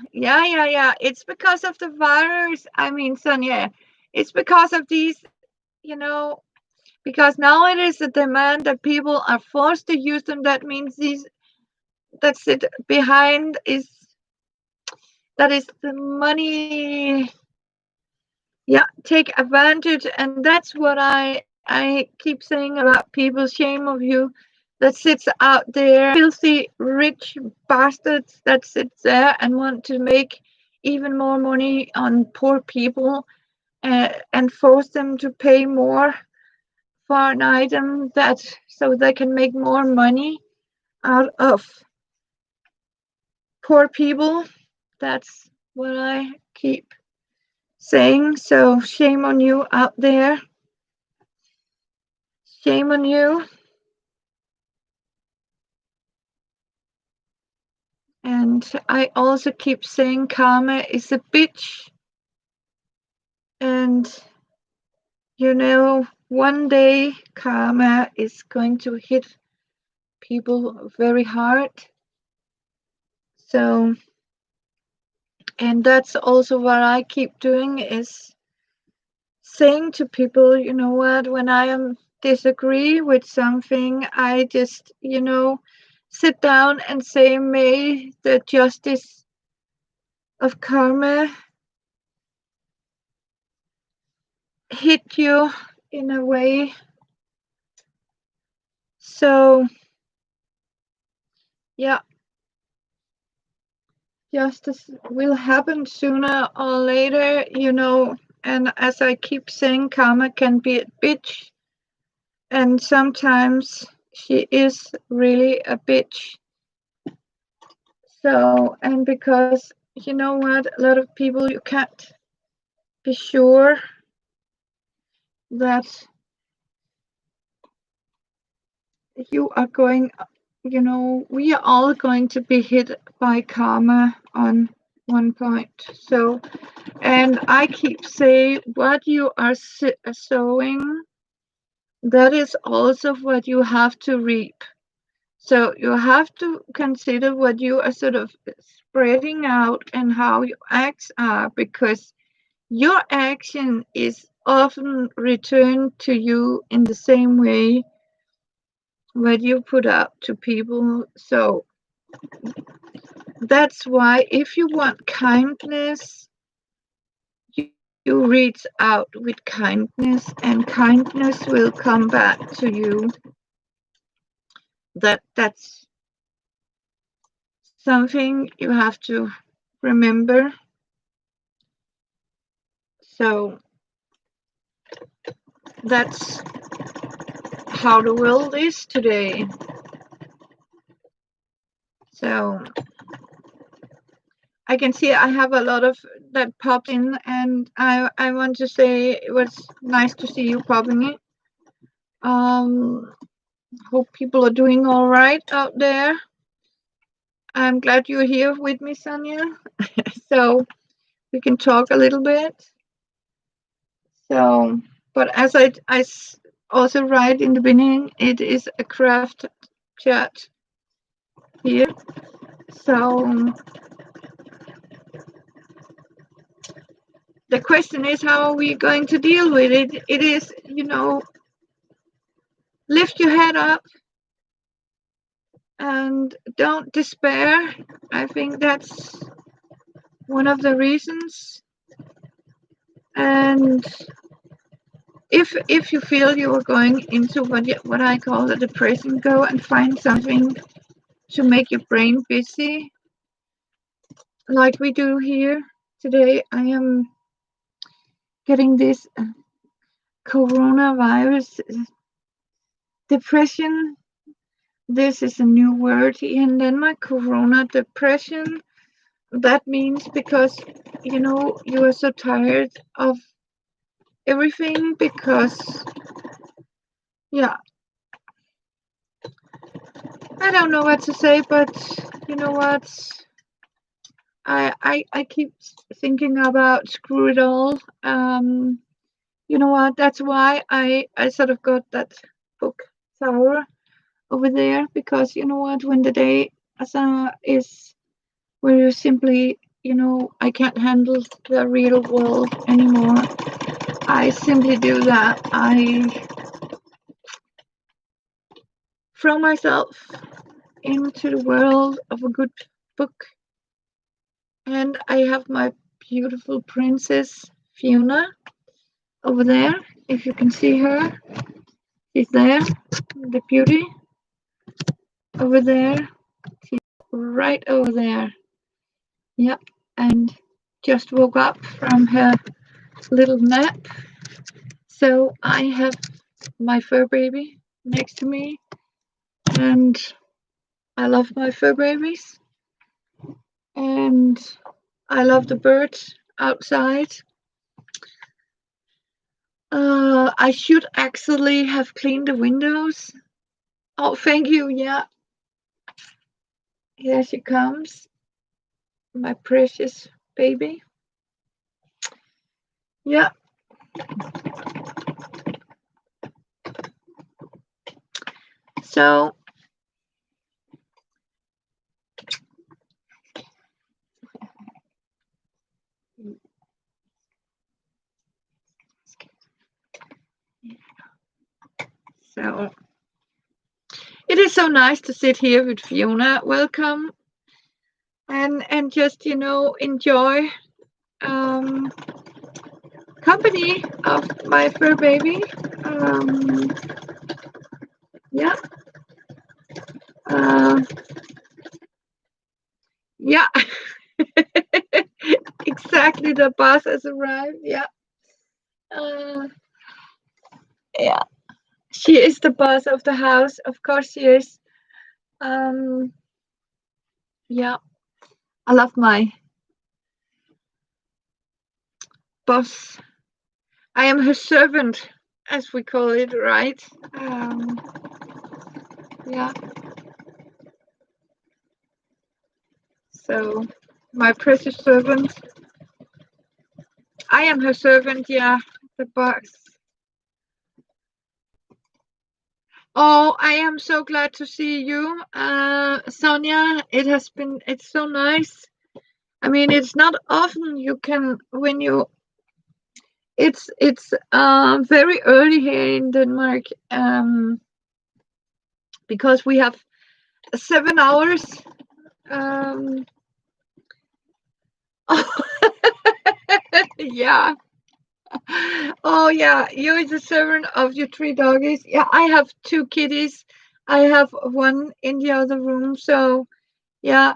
It's because of the virus. I mean, Sonia, it's because of these, you know, because now it is a demand that people are forced to use them. That means these that sit behind is that is the money. Yeah, take advantage, and that's what I keep saying about people. Shame of you that sits out there, filthy rich bastards that sits there and want to make even more money on poor people, and force them to pay more for an item that so they can make more money out of poor people. That's what I keep saying. So shame on you out there. Shame on you. And I also keep saying karma is a bitch. And one day karma is going to hit people very hard. So, and that's also what I keep doing is saying to people, you know what, when I am disagree with something, I just, sit down and say, may the justice of karma hit you in a way. So, yeah, justice will happen sooner or later, and as I keep saying, karma can be a bitch, and sometimes she is really a bitch. So, and because you know what, a lot of people you can't be sure that you are going, we are all going to be hit by karma on one point. So, and I keep saying, what you are sowing, that is also what you have to reap. So you have to consider what you are sort of spreading out and how your acts are, because your action is often returned to you in the same way what you put out to people. So that's why if you want kindness, you reach out with kindness, and kindness will come back to you. That's something you have to remember. So that's how the world is today. So I can see I have a lot of that popped in, and I want to say it was nice to see you popping it. Hope people are doing all right out there. I'm glad you're here with me, Sonia. So we can talk a little bit. So, but as I also write in the beginning, it is a craft chat here. So the question is, how are we going to deal with it? It is, lift your head up and don't despair. I think that's one of the reasons. And if you feel you are going into what I call a depression, go and find something to make your brain busy, like we do here today. I am getting this coronavirus depression. This is a new word in Denmark, corona depression. That means because you are so tired of everything, because yeah, I don't know what to say, but you know what, I keep thinking about screw it all. You know what, that's why I sort of got that book tower over there, because you know what, when the day is where you simply, I can't handle the real world anymore, I simply do that. I throw myself into the world of a good book. And I have my beautiful princess Fiona over there. If you can see her, she's there, the beauty over there. She's right over there. Yep. And just woke up from her little nap. So I have my fur baby next to me, and I love my fur babies, and I love the birds outside. I should actually have cleaned the windows. Oh, thank you. Yeah, here she comes, my precious baby. Yeah. So So it is so nice to sit here with Fiona. Welcome, and just enjoy company of my fur baby. Yeah. Yeah. Exactly. The bus has arrived. Yeah. Yeah. She is the boss of the house. Of course she is. Yeah. I love my boss. I am her servant, as we call it, right? Yeah. So, my precious servant. I am her servant, yeah, the boss. Oh, I am so glad to see you, Sonia. It's so nice. I mean, it's not often you can, it's very early here in Denmark, because we have 7 hours. Yeah. Oh yeah, you're the servant of your 3 doggies. Yeah, I have 2 kitties. I have one in the other room. So yeah.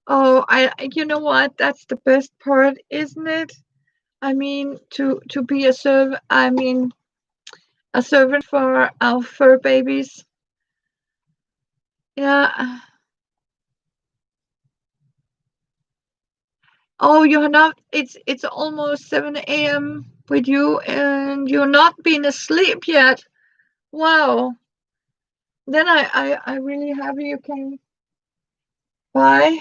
Oh, you know what? That's the best part, isn't it? I mean, to be a servant. I mean, a servant for our fur babies. Yeah. Oh, you're not. It's almost 7 a.m. with you, and you're not been asleep yet. Wow. Then I really happy you came by.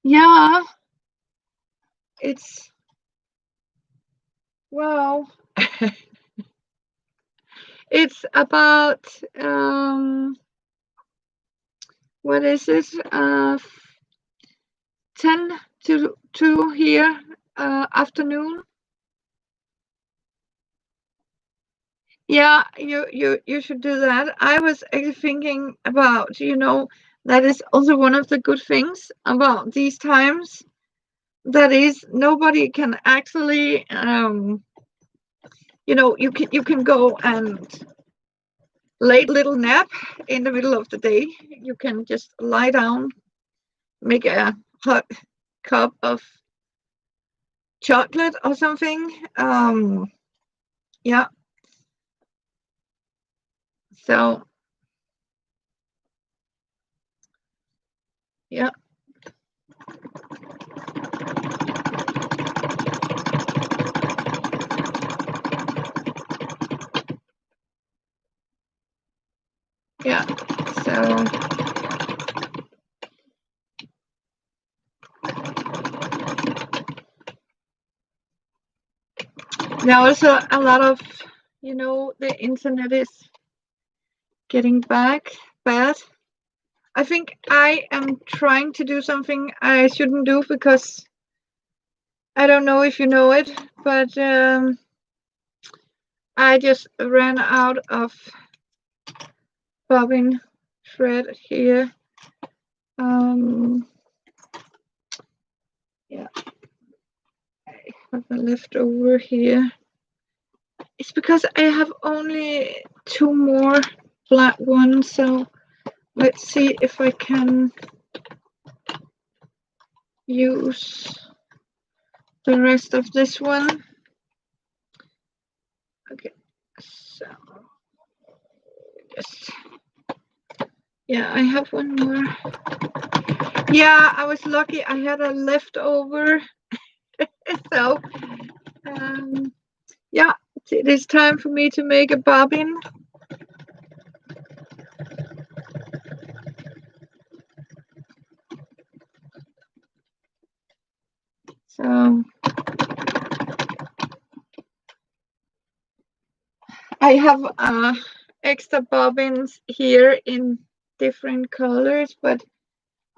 Yeah, it's wow. It's about what is it? 10 to 2 here, afternoon. Yeah, you should do that. I was actually thinking about, that is also one of the good things about these times. That is, nobody can actually you can go and late little nap in the middle of the day. You can just lie down, make a hot cup of chocolate or something. Yeah. So yeah. Yeah. So now also a lot of the internet is getting bad. I think I am trying to do something I shouldn't do because I don't know if you know it, but I just ran out of bobbin thread here. Yeah, I have a leftover here. It's because I have only 2 more black ones, so let's see if I can use the rest of this one. Okay, so just yeah, I have one more. Yeah, I was lucky. I had a leftover. So yeah, it is time for me to make a bobbin. So I have extra bobbins here in different colors, but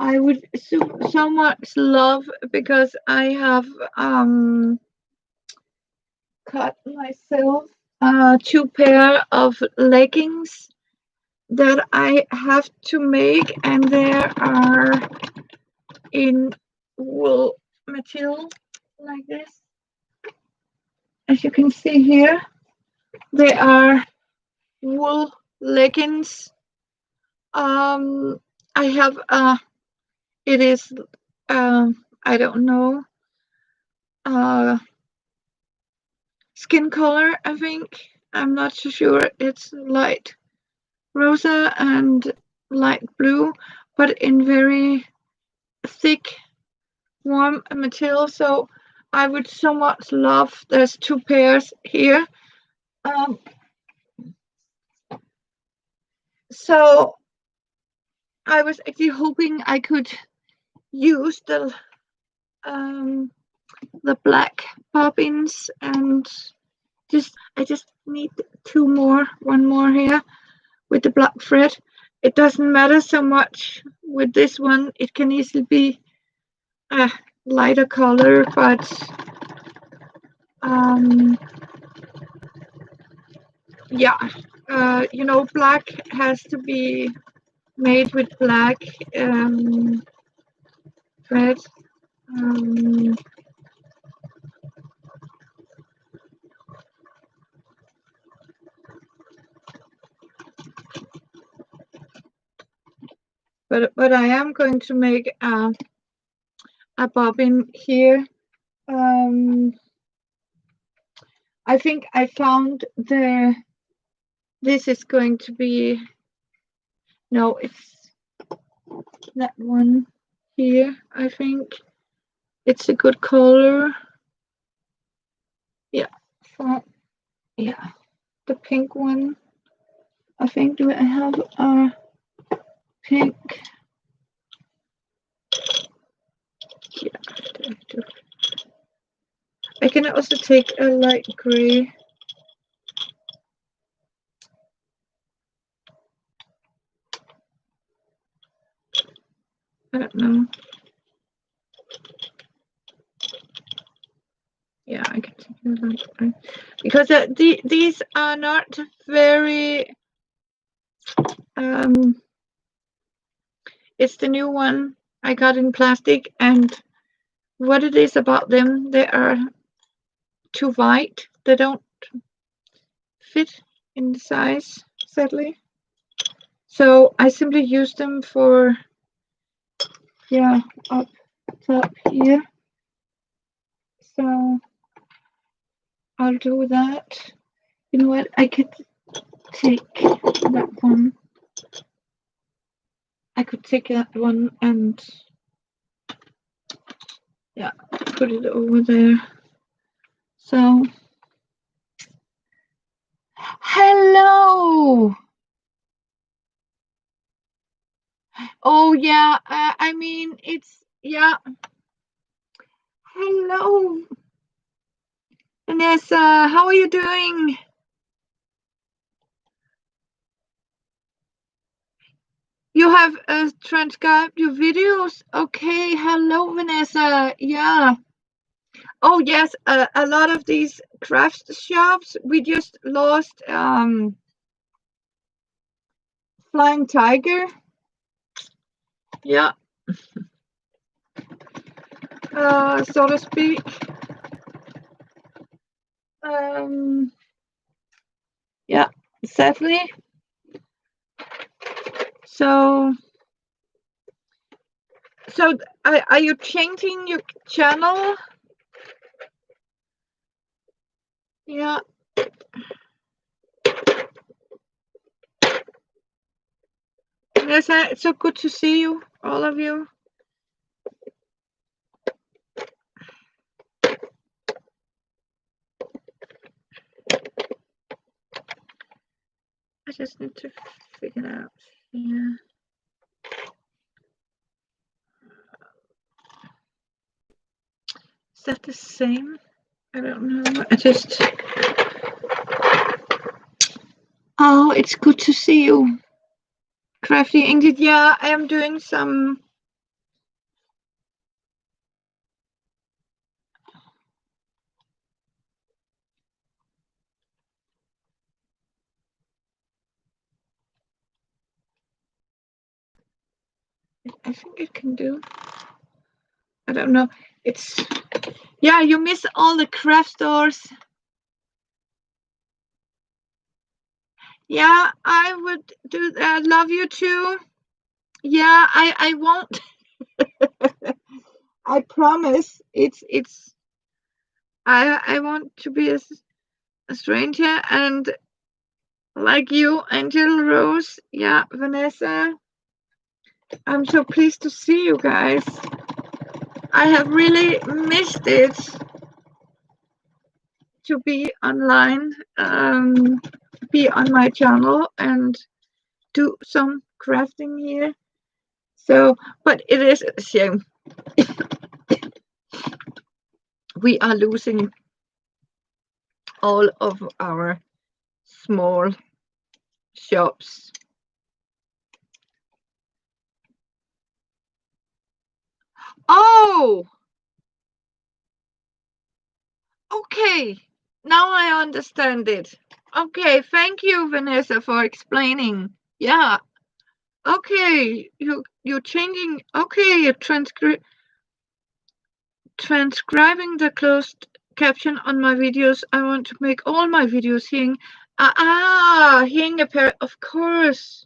I would so much love, because I have cut myself 2 pair of leggings that I have to make, and they are in wool material like this. As you can see here, they are wool leggings. I have it is I don't know, skin color, I think. I'm not so sure. It's light rosa and light blue, but in very thick, warm material. So I would so much love. There's 2 pairs here. So I was actually hoping I could use the black bobbins, and I just need 2 more, 1 more here with the black thread. It doesn't matter so much with this one. It can easily be a lighter color, but yeah, black has to be made with black thread. But I am going to make a bobbin here. I think I found this is going to be, no, it's that one here. I think it's a good color. Yeah, yeah, the pink one. I think, do I have a pink? Yeah, I can also take a light gray. I don't know. Yeah, I can take a light gray, because these are not very. It's the new one I got in plastic, and what it is about them, they are too white. They don't fit in the size, sadly. So I simply use them for, yeah, up top here. So I'll do that. You know what? I could take that one. I could take that one and, yeah, put it over there. So, hello. Oh yeah, I mean it's, yeah. Hello, Vanessa. How are you doing? You have transcribed your videos. Okay. Hello, Vanessa. Yeah. Oh yes, a lot of these craft shops. We just lost Flying Tiger. Yeah. So to speak. Yeah, sadly. So are you changing your channel? Yeah. Yes, it's so good to see you, all of you. I just need to figure it out. Yeah. Is that the same? I don't know. I just. Oh, it's good to see you. Crafty Ingrid. Yeah, I am doing some. I think it can do. I don't know. It's. Yeah, you miss all the craft stores. Yeah, I would do that. Love you too. Yeah, I won't. I promise. It's. I want to be a stranger, and like you, Angel Rose. Yeah, Vanessa. I'm so pleased to see you guys. I have really missed it to be online, be on my channel and do some crafting here. So, but it is a shame. We are losing all of our small shops. Oh, okay. Now I understand it. Okay, thank you, Vanessa, for explaining. Yeah. Okay, you're changing. Okay, you're transcribing the closed caption on my videos. I want to make all my videos hearing. Hearing impaired. Of course.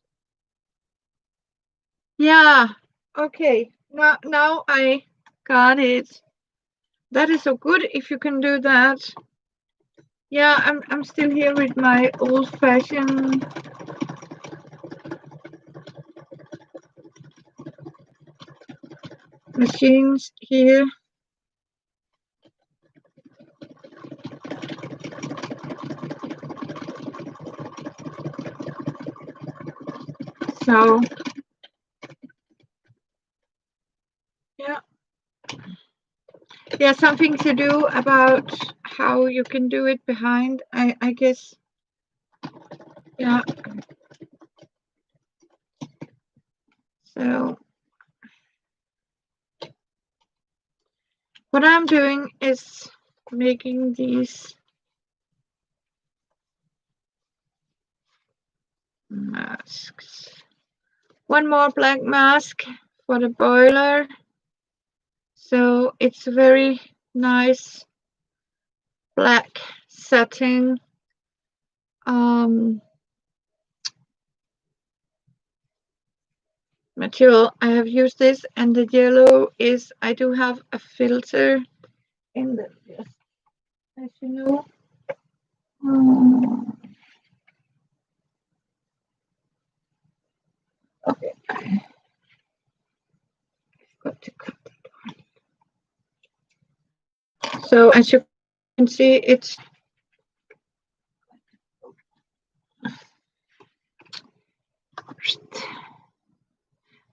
Yeah. Okay. Now I got it. That is so good if you can do that. Yeah, I'm still here with my old-fashioned machines here. So yeah. Yeah, something to do about how you can do it behind, I guess. Yeah. So what I'm doing is making these masks. One more black mask for the boiler. So it's very nice black satin material. I have used this, and the yellow is, I do have a filter in the, yes, as you know. Okay, I've got to cut that. So as you can see, it's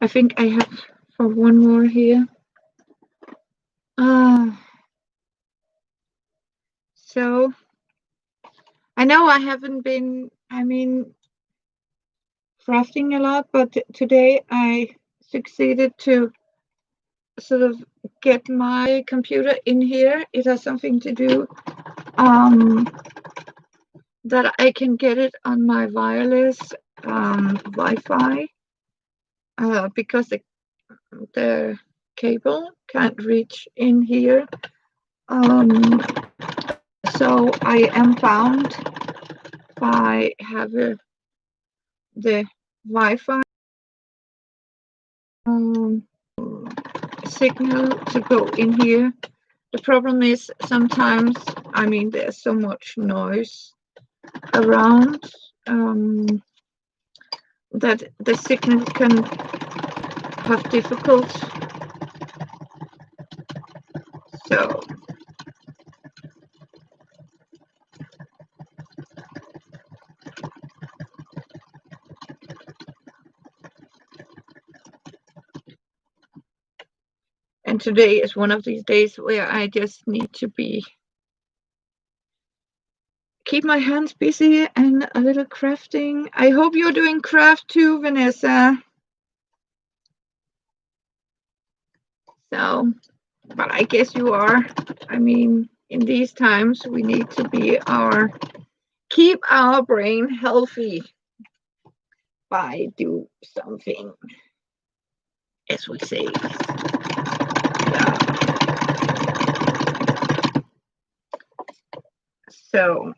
I think I have for one more here. So I know I haven't been, crafting a lot, but today I succeeded to sort of get my computer in here. It has something to do that I can get it on my wireless Wi-Fi because the cable can't reach in here. So I am bound by having the Wi-Fi signal to go in here. The problem is sometimes, there's so much noise around that the signal can have difficult. So and today is one of these days where I just need to keep my hands busy and a little crafting. I hope you're doing craft too, Vanessa. So, but I guess you are. In these times, we need to keep our brain healthy by do something, as we say. Yeah. So.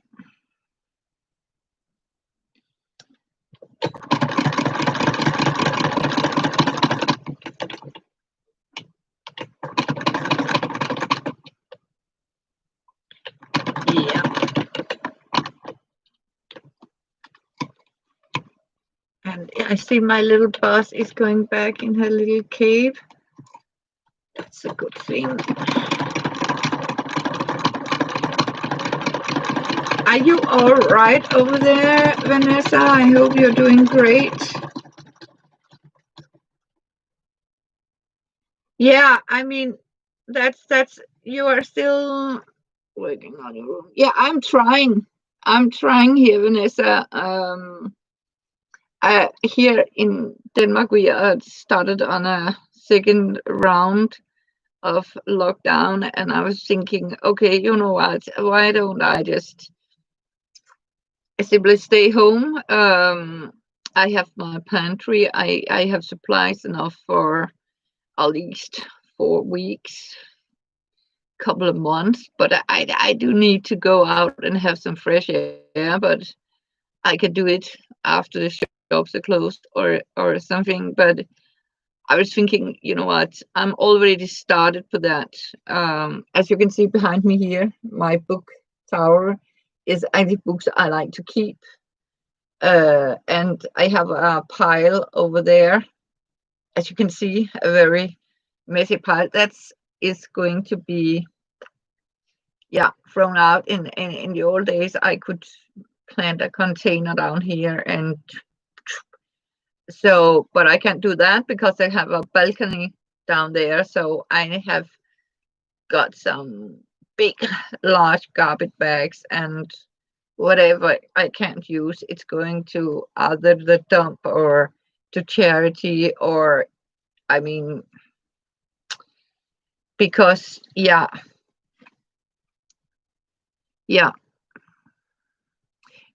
Yeah. And I see my little boss is going back in her little cave. That's a good thing. Are you all right over there, Vanessa? I hope you're doing great. Yeah, that's you are still working on your room. Yeah, I'm trying. I'm trying here, Vanessa. Here in Denmark, we started on a second round of lockdown, and I was thinking, okay, you know what? Why don't I just simply stay home? I have my pantry. I have supplies enough for at least 4 weeks, couple of months, but I do need to go out and have some fresh air, but I could do it after the shops are closed or something. But I was thinking, you know what, I'm already started for that. As you can see behind me here, my book tower is actually books I like to keep, and I have a pile over there, as you can see, a very messy pile that's is going to be thrown out. In the old days, I could plant a container down here, and so, but I can't do that because I have a balcony down there. So I have got some big large garbage bags, and whatever I can't use, it's going to either the dump or to charity, or because yeah,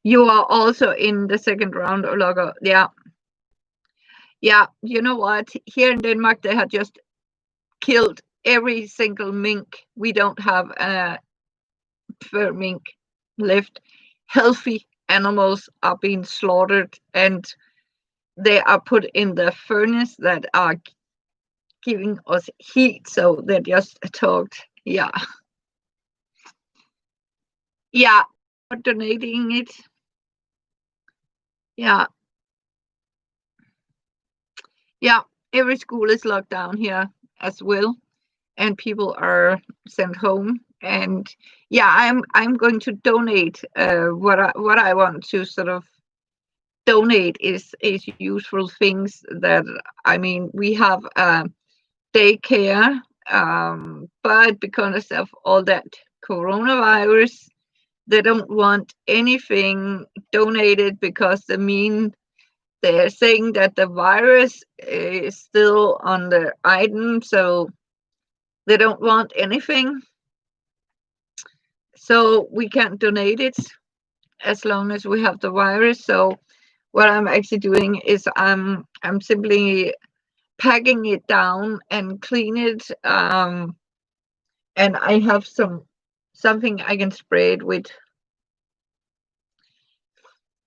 you are also in the second round of logo. Yeah, you know what? Here in Denmark, they had just killed every single mink. We don't have a fur mink left, healthy animals are being slaughtered and they are put in the furnace that are giving us heat. So they just talked, yeah, yeah, donating it, yeah, yeah. Every school is locked down here as well, and people are sent home. And yeah, I'm going to donate what I want to sort of donate is useful things that, I mean, we have daycare, but because of all that coronavirus, they don't want anything donated because they're saying that the virus is still on the item, so they don't want anything. So we can't donate it as long as we have the virus. So what I'm actually doing is I'm simply packing it down and clean it, and I have something I can spray it with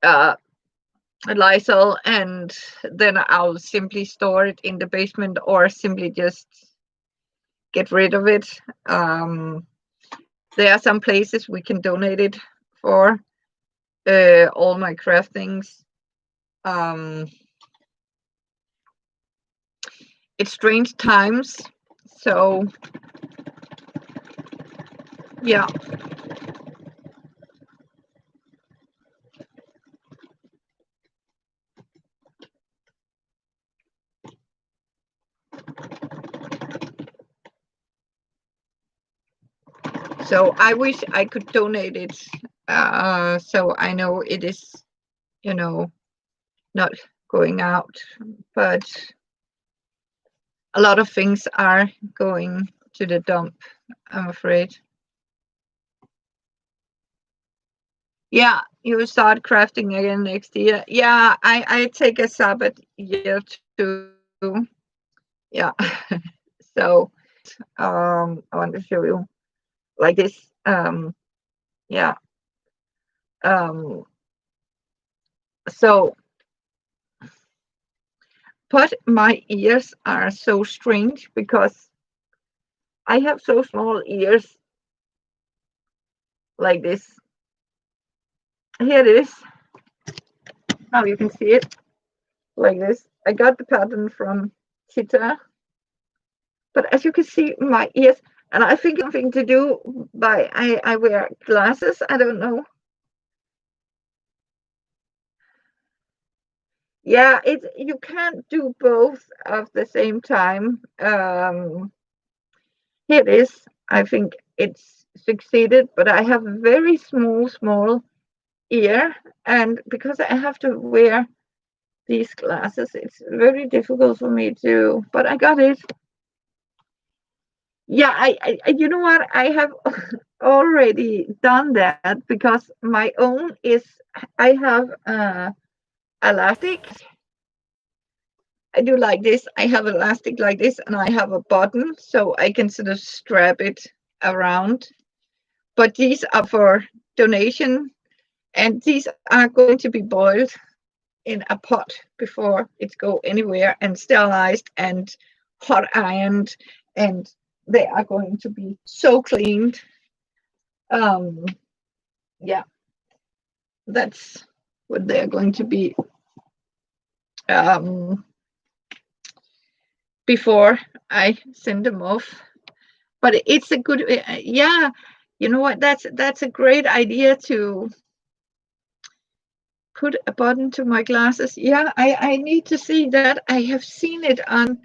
uh Lysol, and then I'll simply store it in the basement or simply just get rid of it. There are some places we can donate it for, all my craft things. It's strange times, so yeah. So I wish I could donate it, so I know it is, you know, not going out, but a lot of things are going to the dump, I'm afraid. Yeah, you start crafting again next year. Yeah, I take a Sabbath year too. Yeah. So I want to show you like this. Yeah. Um so but my ears are so strange because I have so small ears like this. Here it is. Now you can see it like this. I got the pattern from Chita, but as you can see, my ears, and I think it's something to do by I wear glasses. I don't know. Yeah, it's you can't do both at the same time. Here it is. I think it's succeeded, but I have a very small ear, and because I have to wear these glasses, it's very difficult for me to. But I got it. Yeah, you know what? I have already done that because my own is. I have elastic. I do like this. I have elastic like this, and I have a button so I can sort of strap it around. But these are for donation, and these are going to be boiled in a pot before it go anywhere and sterilized and hot ironed, and they are going to be so cleaned. Um, yeah, that's what they're going to be, um, before I send them off. But it's a good, yeah. You know what? That's a great idea to put a button to my glasses. Yeah, I need to see that. I have seen it on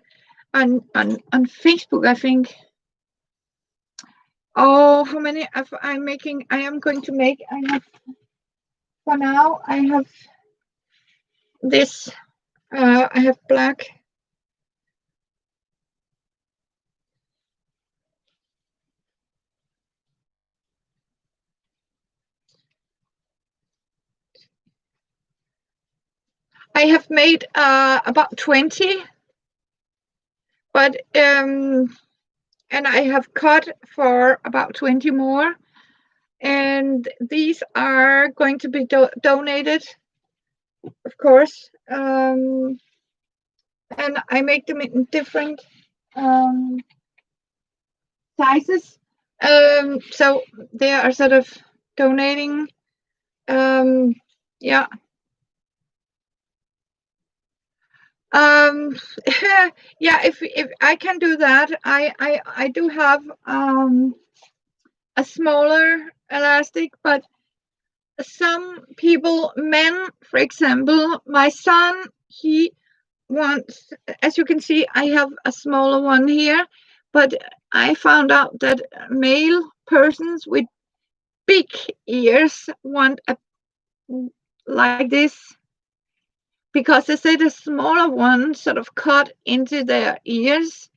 Facebook, I think. Oh, how many I'm making? I am going to make. I have for now. I have this. I have black. I have made about 20, but and I have cut for about 20 more. and these are going to be donated, of course. And I make them in different sizes. So they are sort of donating. Yeah. Yeah, if I can do that, I do have a smaller elastic, but some people, men, for example, my son, he wants, as you can see, I have a smaller one here, but I found out that male persons with big ears want a like this, because they say the smaller one sort of cut into their ears.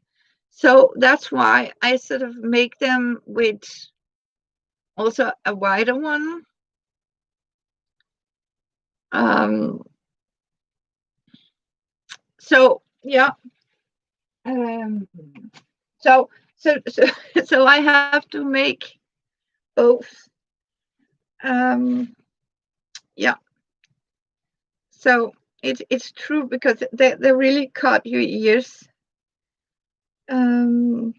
So that's why I sort of make them with also a wider one. So yeah. So so I have to make both. Yeah. So it's true, because they really cut your ears. And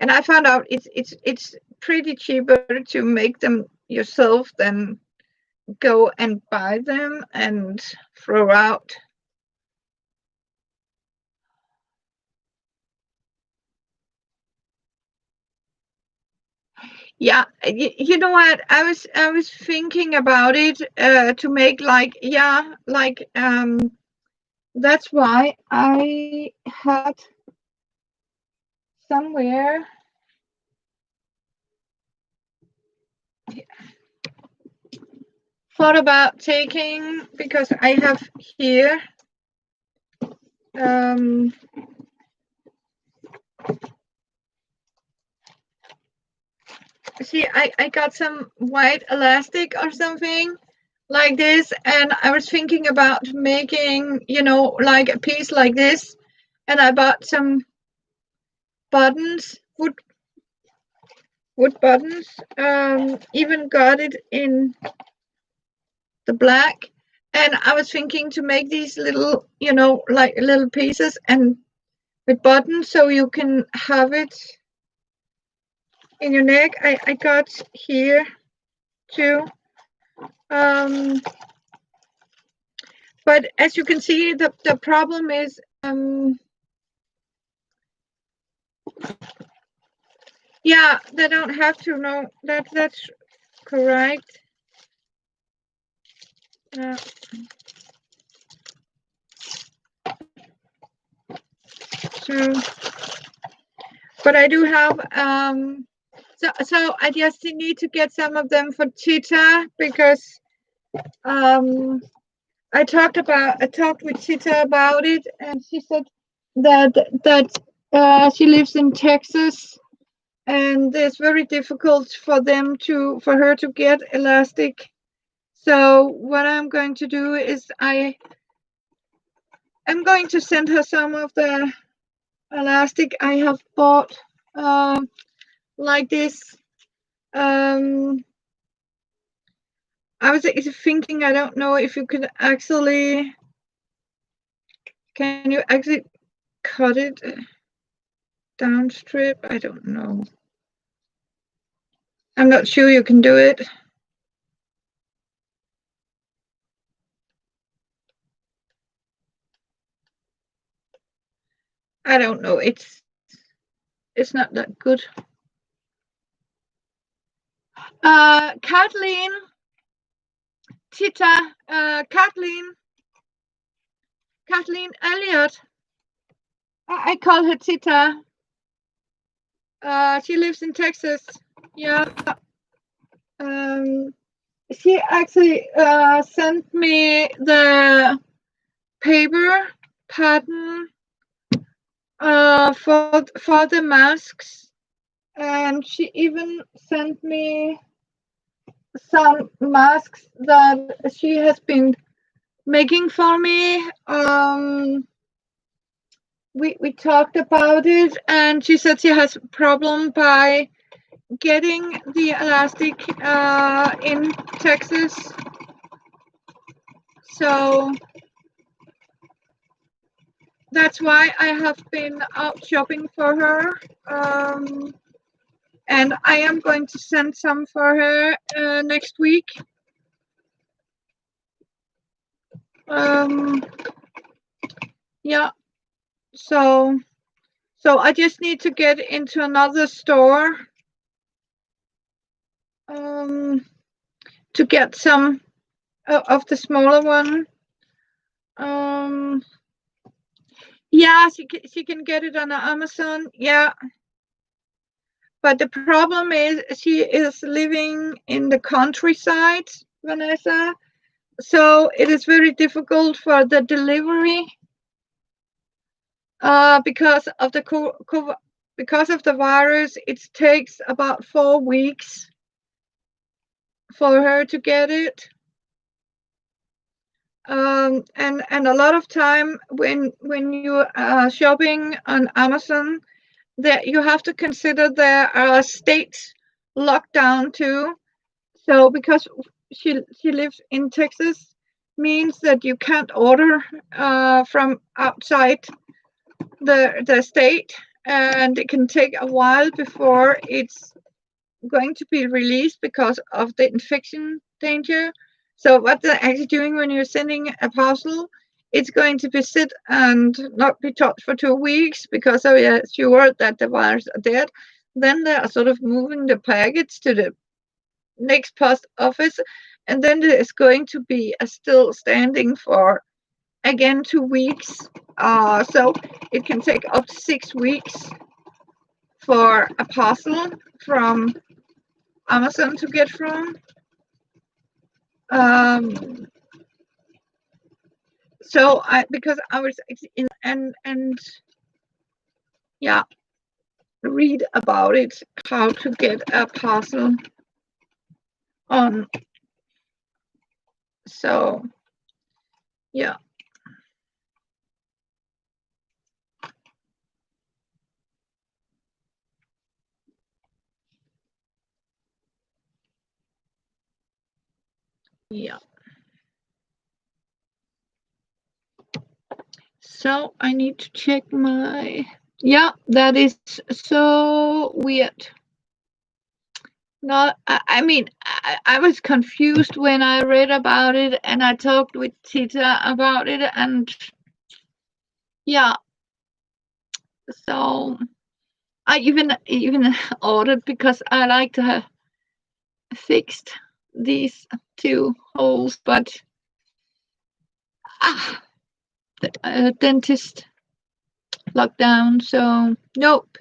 I found out it's pretty cheaper to make them yourself than go and buy them and throw out. Yeah, you know what? I was thinking about it to make like, yeah, like that's why I had somewhere thought about taking, because I have here see, I got some white elastic or something like this, and I was thinking about making, you know, like a piece like this, and I bought some buttons, wood buttons, even got it in the black, and I was thinking to make these little, you know, like little pieces and with buttons, so you can have it in your neck. I got here too. But as you can see, the problem is yeah, they don't have to know that. That's correct. So, but I do have so I just need to get some of them for Tita, because I talked with Tita about it, and she said that she lives in Texas, and it's very difficult for her to get elastic. So what I'm going to do is I'm going to send her some of the elastic I have bought, like this. I was thinking, I don't know if you could actually, can you actually cut it down strip? I don't know. I'm not sure you can do it. I don't know. It's not that good. Kathleen, Tita, Kathleen Elliott. I call her Tita. She lives in Texas. Yeah. She actually sent me the paper pattern for the masks, and she even sent me some masks that she has been making for me. We talked about it, and she said she has a problem by getting the elastic in Texas. So that's why I have been out shopping for her. And I am going to send some for her next week. Yeah, so I just need to get into another store to get some of the smaller one. Yeah, she can get it on Amazon. Yeah, but the problem is she is living in the countryside, Vanessa. So it is very difficult for the delivery because of the because of the virus. It takes about 4 weeks for her to get it. And a lot of time when you are shopping on Amazon, that you have to consider there are states lockdown too. So because she lives in Texas, means that you can't order from outside the state, and it can take a while before it's going to be released because of the infection danger. So what they're actually doing when you're sending a parcel, it's going to be sit and not be touched for 2 weeks because they are sure that the virus are dead. Then they are sort of moving the package to the next post office, and then there is going to be a still standing for again 2 weeks. So it can take up to 6 weeks for a parcel from Amazon to get from. So because I was in and yeah, read about it, how to get a parcel on. So yeah. Yeah. So I need to check my. Yeah, that is so weird. No, I mean, I was confused when I read about it, and I talked with Tita about it, and yeah, so I even ordered because I like to have fixed these 2 holes, but the dentist locked down, so nope.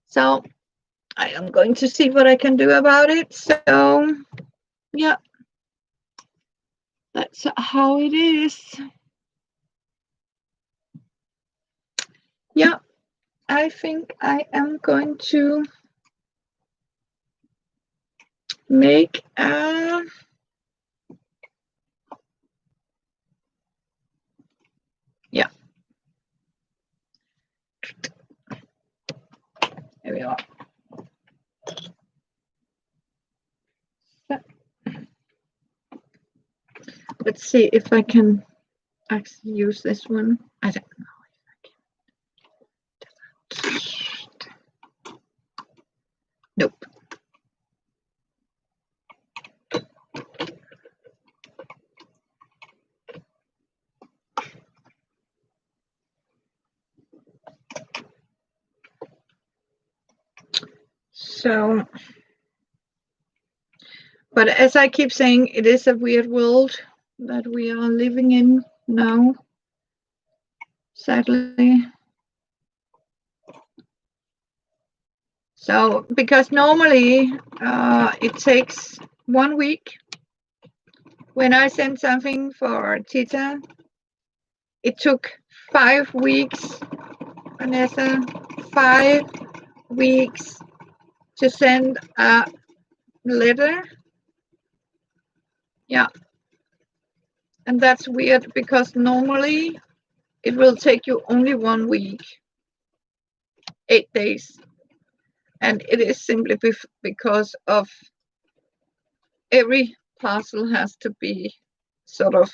So I am going to see what I can do about it. So yeah, that's how it is. Yeah, I think I am going to make a yeah. There we are. Let's see if I can actually use this one. I don't know if I can. Nope. So, but as I keep saying, it is a weird world that we are living in now, sadly. So, because normally it takes 1 week. When I sent something for Tita, it took 5 weeks, Vanessa, 5 weeks to send a letter. Yeah. And that's weird because normally it will take you only 1 week, 8 days. And it is simply because of every parcel has to be sort of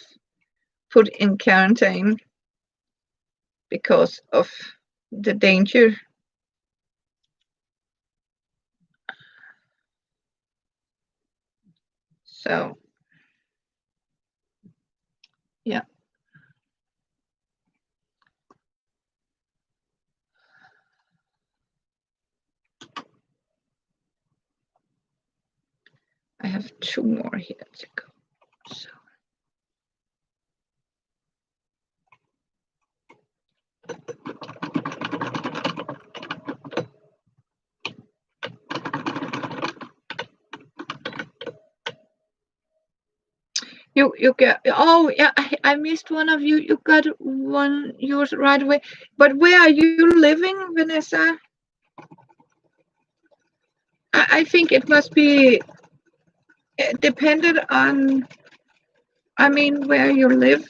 put in quarantine because of the danger. So, yeah. I have 2 more here to go. So. You get, oh yeah, I missed one of you. You got one yours right away. But where are you living, Vanessa? I think it must be dependent on, I mean, where you live.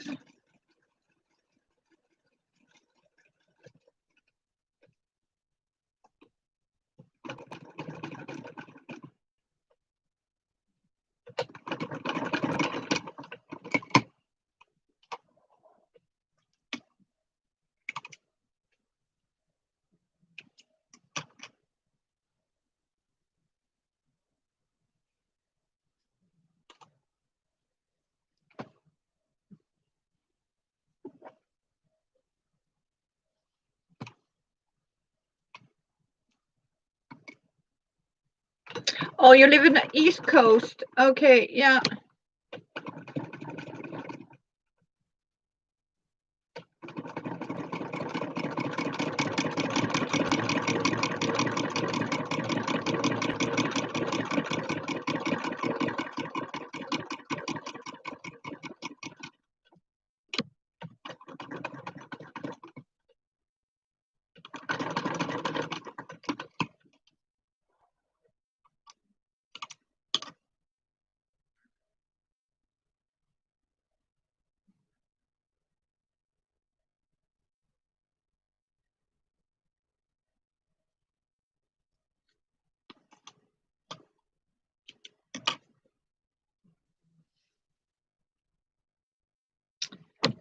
Oh, you live in the East Coast. Okay, yeah.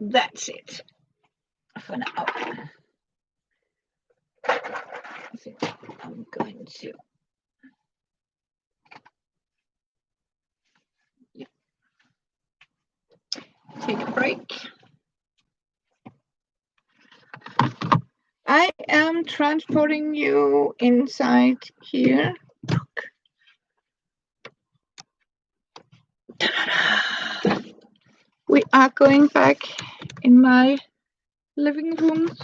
That's it for now. I think I'm going to take a break. I am transporting you inside here. We are going back in my living room,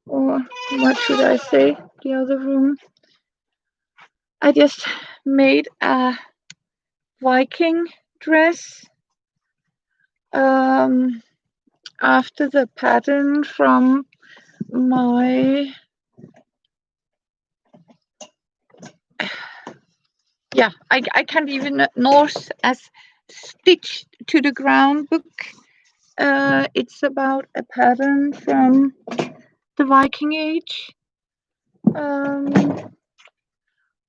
or what should I say, the other room. I just made a Viking dress after the pattern from my I can't even Norse as Stitched to the Ground book. It's about a pattern from the Viking Age.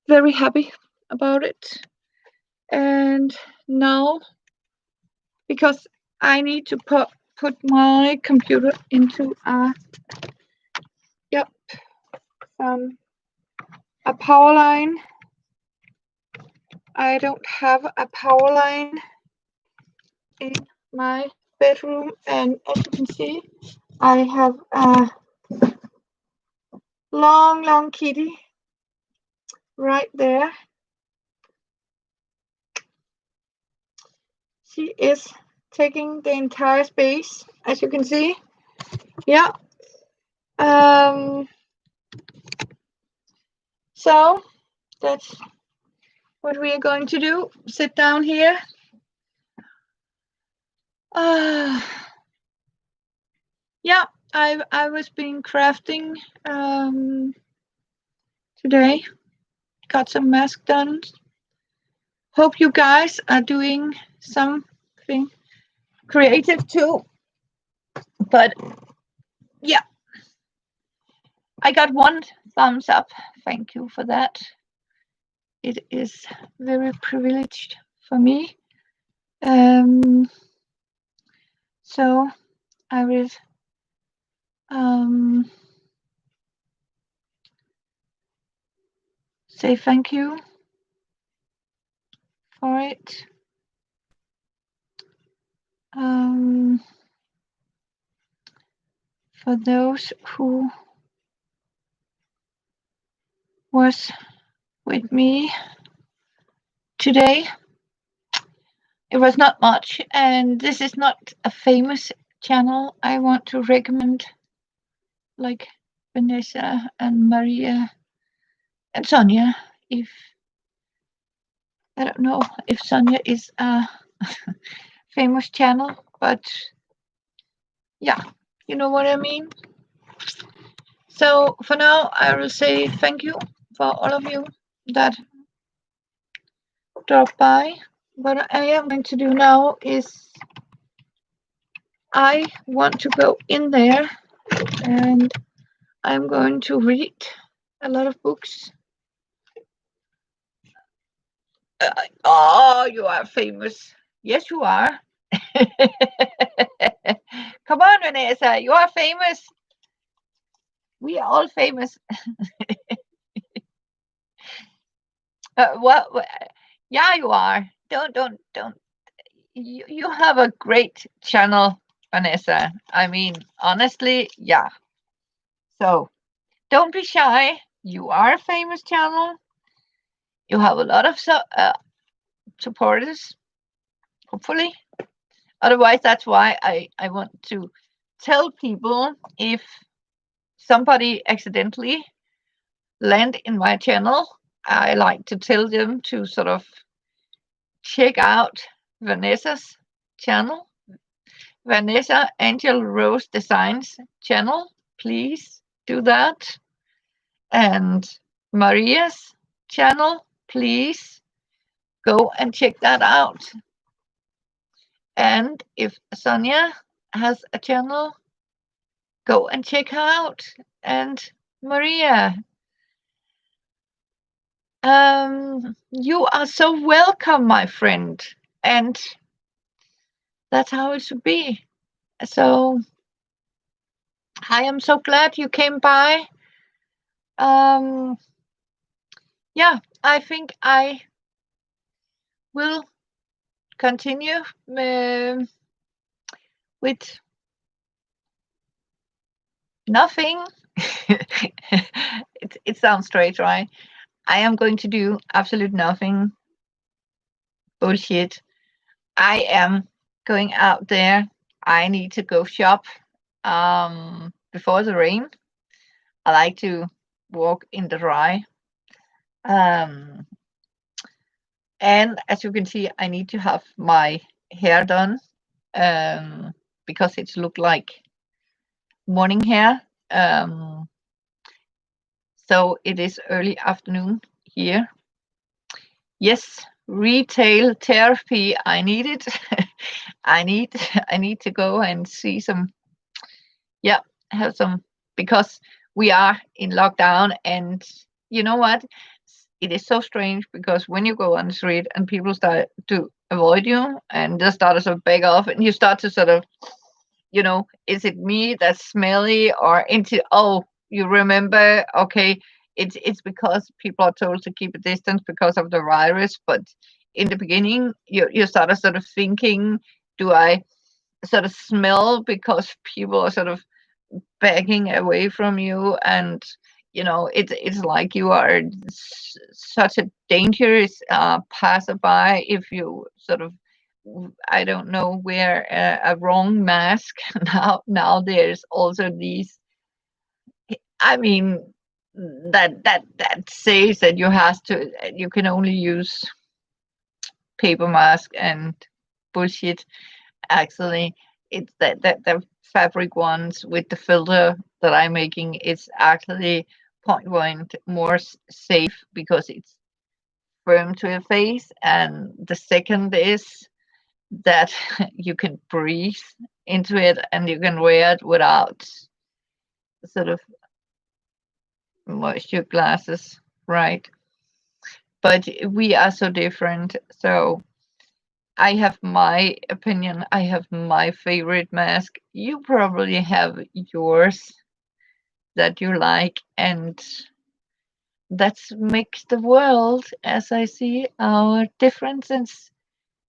Very happy about it. And now, because I need to put my computer into a power line. I don't have a power line in my bedroom, and as you can see, I have a long kitty right there. She is taking the entire space, as you can see. Yeah. So that's what we are going to do. Sit down here. Yeah, I was been crafting today. Got some mask done. Hope you guys are doing something creative too. But yeah, I got one thumbs up. Thank you for that. It is very privileged for me. Um, so I will um, say thank you for it. Um, for those who was with me today. It was not much, and this is not a famous channel I want to recommend, like Vanessa and Maria and Sonia. If I don't know if Sonia is a famous channel, but yeah, you know what I mean. So for now, I will say thank you for all of you that dropped by. What I am going to do now is I want to go in there and I'm going to read a lot of books. Oh, you are famous. Yes, you are. Come on, Vanessa, you are famous. We are all famous. Well, yeah, you are. Don't. You have a great channel, Vanessa. I mean, honestly, yeah. So don't be shy. You are a famous channel. You have a lot of supporters, hopefully. Otherwise, that's why I want to tell people if somebody accidentally land in my channel, I like to tell them to sort of check out Vanessa's channel, Vanessa Angel Rose Designs channel. Please do that. And Maria's channel, please go and check that out. And if Sonia has a channel, go and check her out. And Maria, you are so welcome, my friend. And that's how it should be. So I am so glad you came by. Um, yeah, I think I will continue with nothing. It sounds straight, right? I am going to do absolute nothing. Bullshit. I am going out there. I need to go shop before the rain. I like to walk in the dry. Um, and as you can see, I need to have my hair done um, because it's looked like morning hair. Um, so it is early afternoon here. Yes, retail therapy. I need it. I need I need to go and see some. Yeah, have some because we are in lockdown, and you know what? It is so strange because when you go on the street and people start to avoid you and just start to sort of back off, and you start to sort of, is it me that's smelly or into? Oh, you remember? Okay, it's because people are told to keep a distance because of the virus, but in the beginning, you start to sort of thinking, do I sort of smell because people are sort of backing away from you, and it's like you are such a dangerous passerby if you sort of, I don't know, wear a wrong mask. Now there's also these, I mean, that says that you can only use paper mask and bullshit. Actually, it's that the fabric ones with the filter that I'm making is actually point point more safe because it's firm to your face. And the second is that you can breathe into it and you can wear it without sort of moisture glasses, right? But we are so different. So I have my opinion. I have my favorite mask. You probably have yours that you like, and that makes the world, as I see, our differences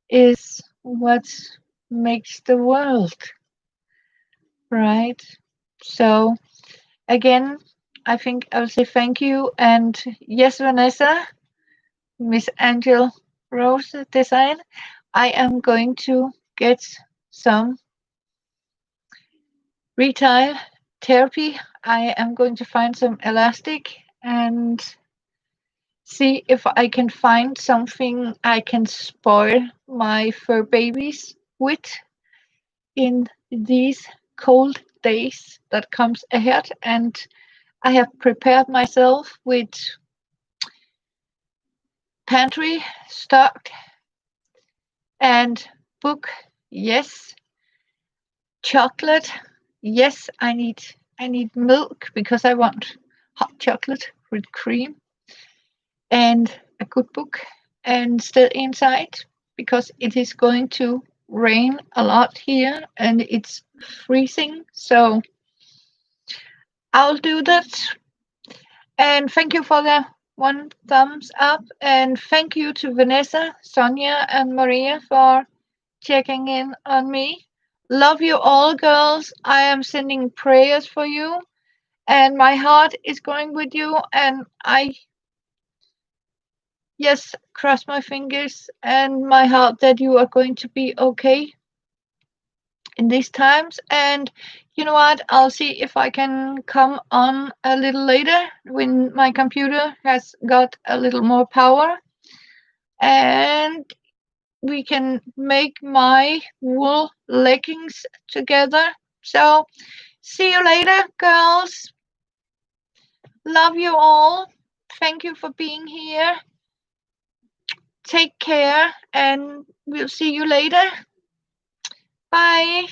is what makes the world, right? So again, I think I'll say thank you. And yes, Vanessa, Miss Angel Rose Design, I am going to get some retail therapy. I am going to find some elastic and see if I can find something I can spoil my fur babies with in these cold days that comes ahead. And I have prepared myself with pantry stock and book. Yes, chocolate. Yes, I need milk because I want hot chocolate with cream and a good book and still inside because it is going to rain a lot here and it's freezing. So I'll do that. And thank you for the one thumbs up. And thank you to Vanessa, Sonia, and Maria for checking in on me. Love you all, girls. I am sending prayers for you, and my heart is going with you. And I, yes, cross my fingers and my heart that you are going to be okay in these times. And you know what? I'll see if I can come on a little later when my computer has got a little more power and we can make my wool leggings together. So, see you later, girls. Love you all. Thank you for being here. Take care, and we'll see you later. Bye.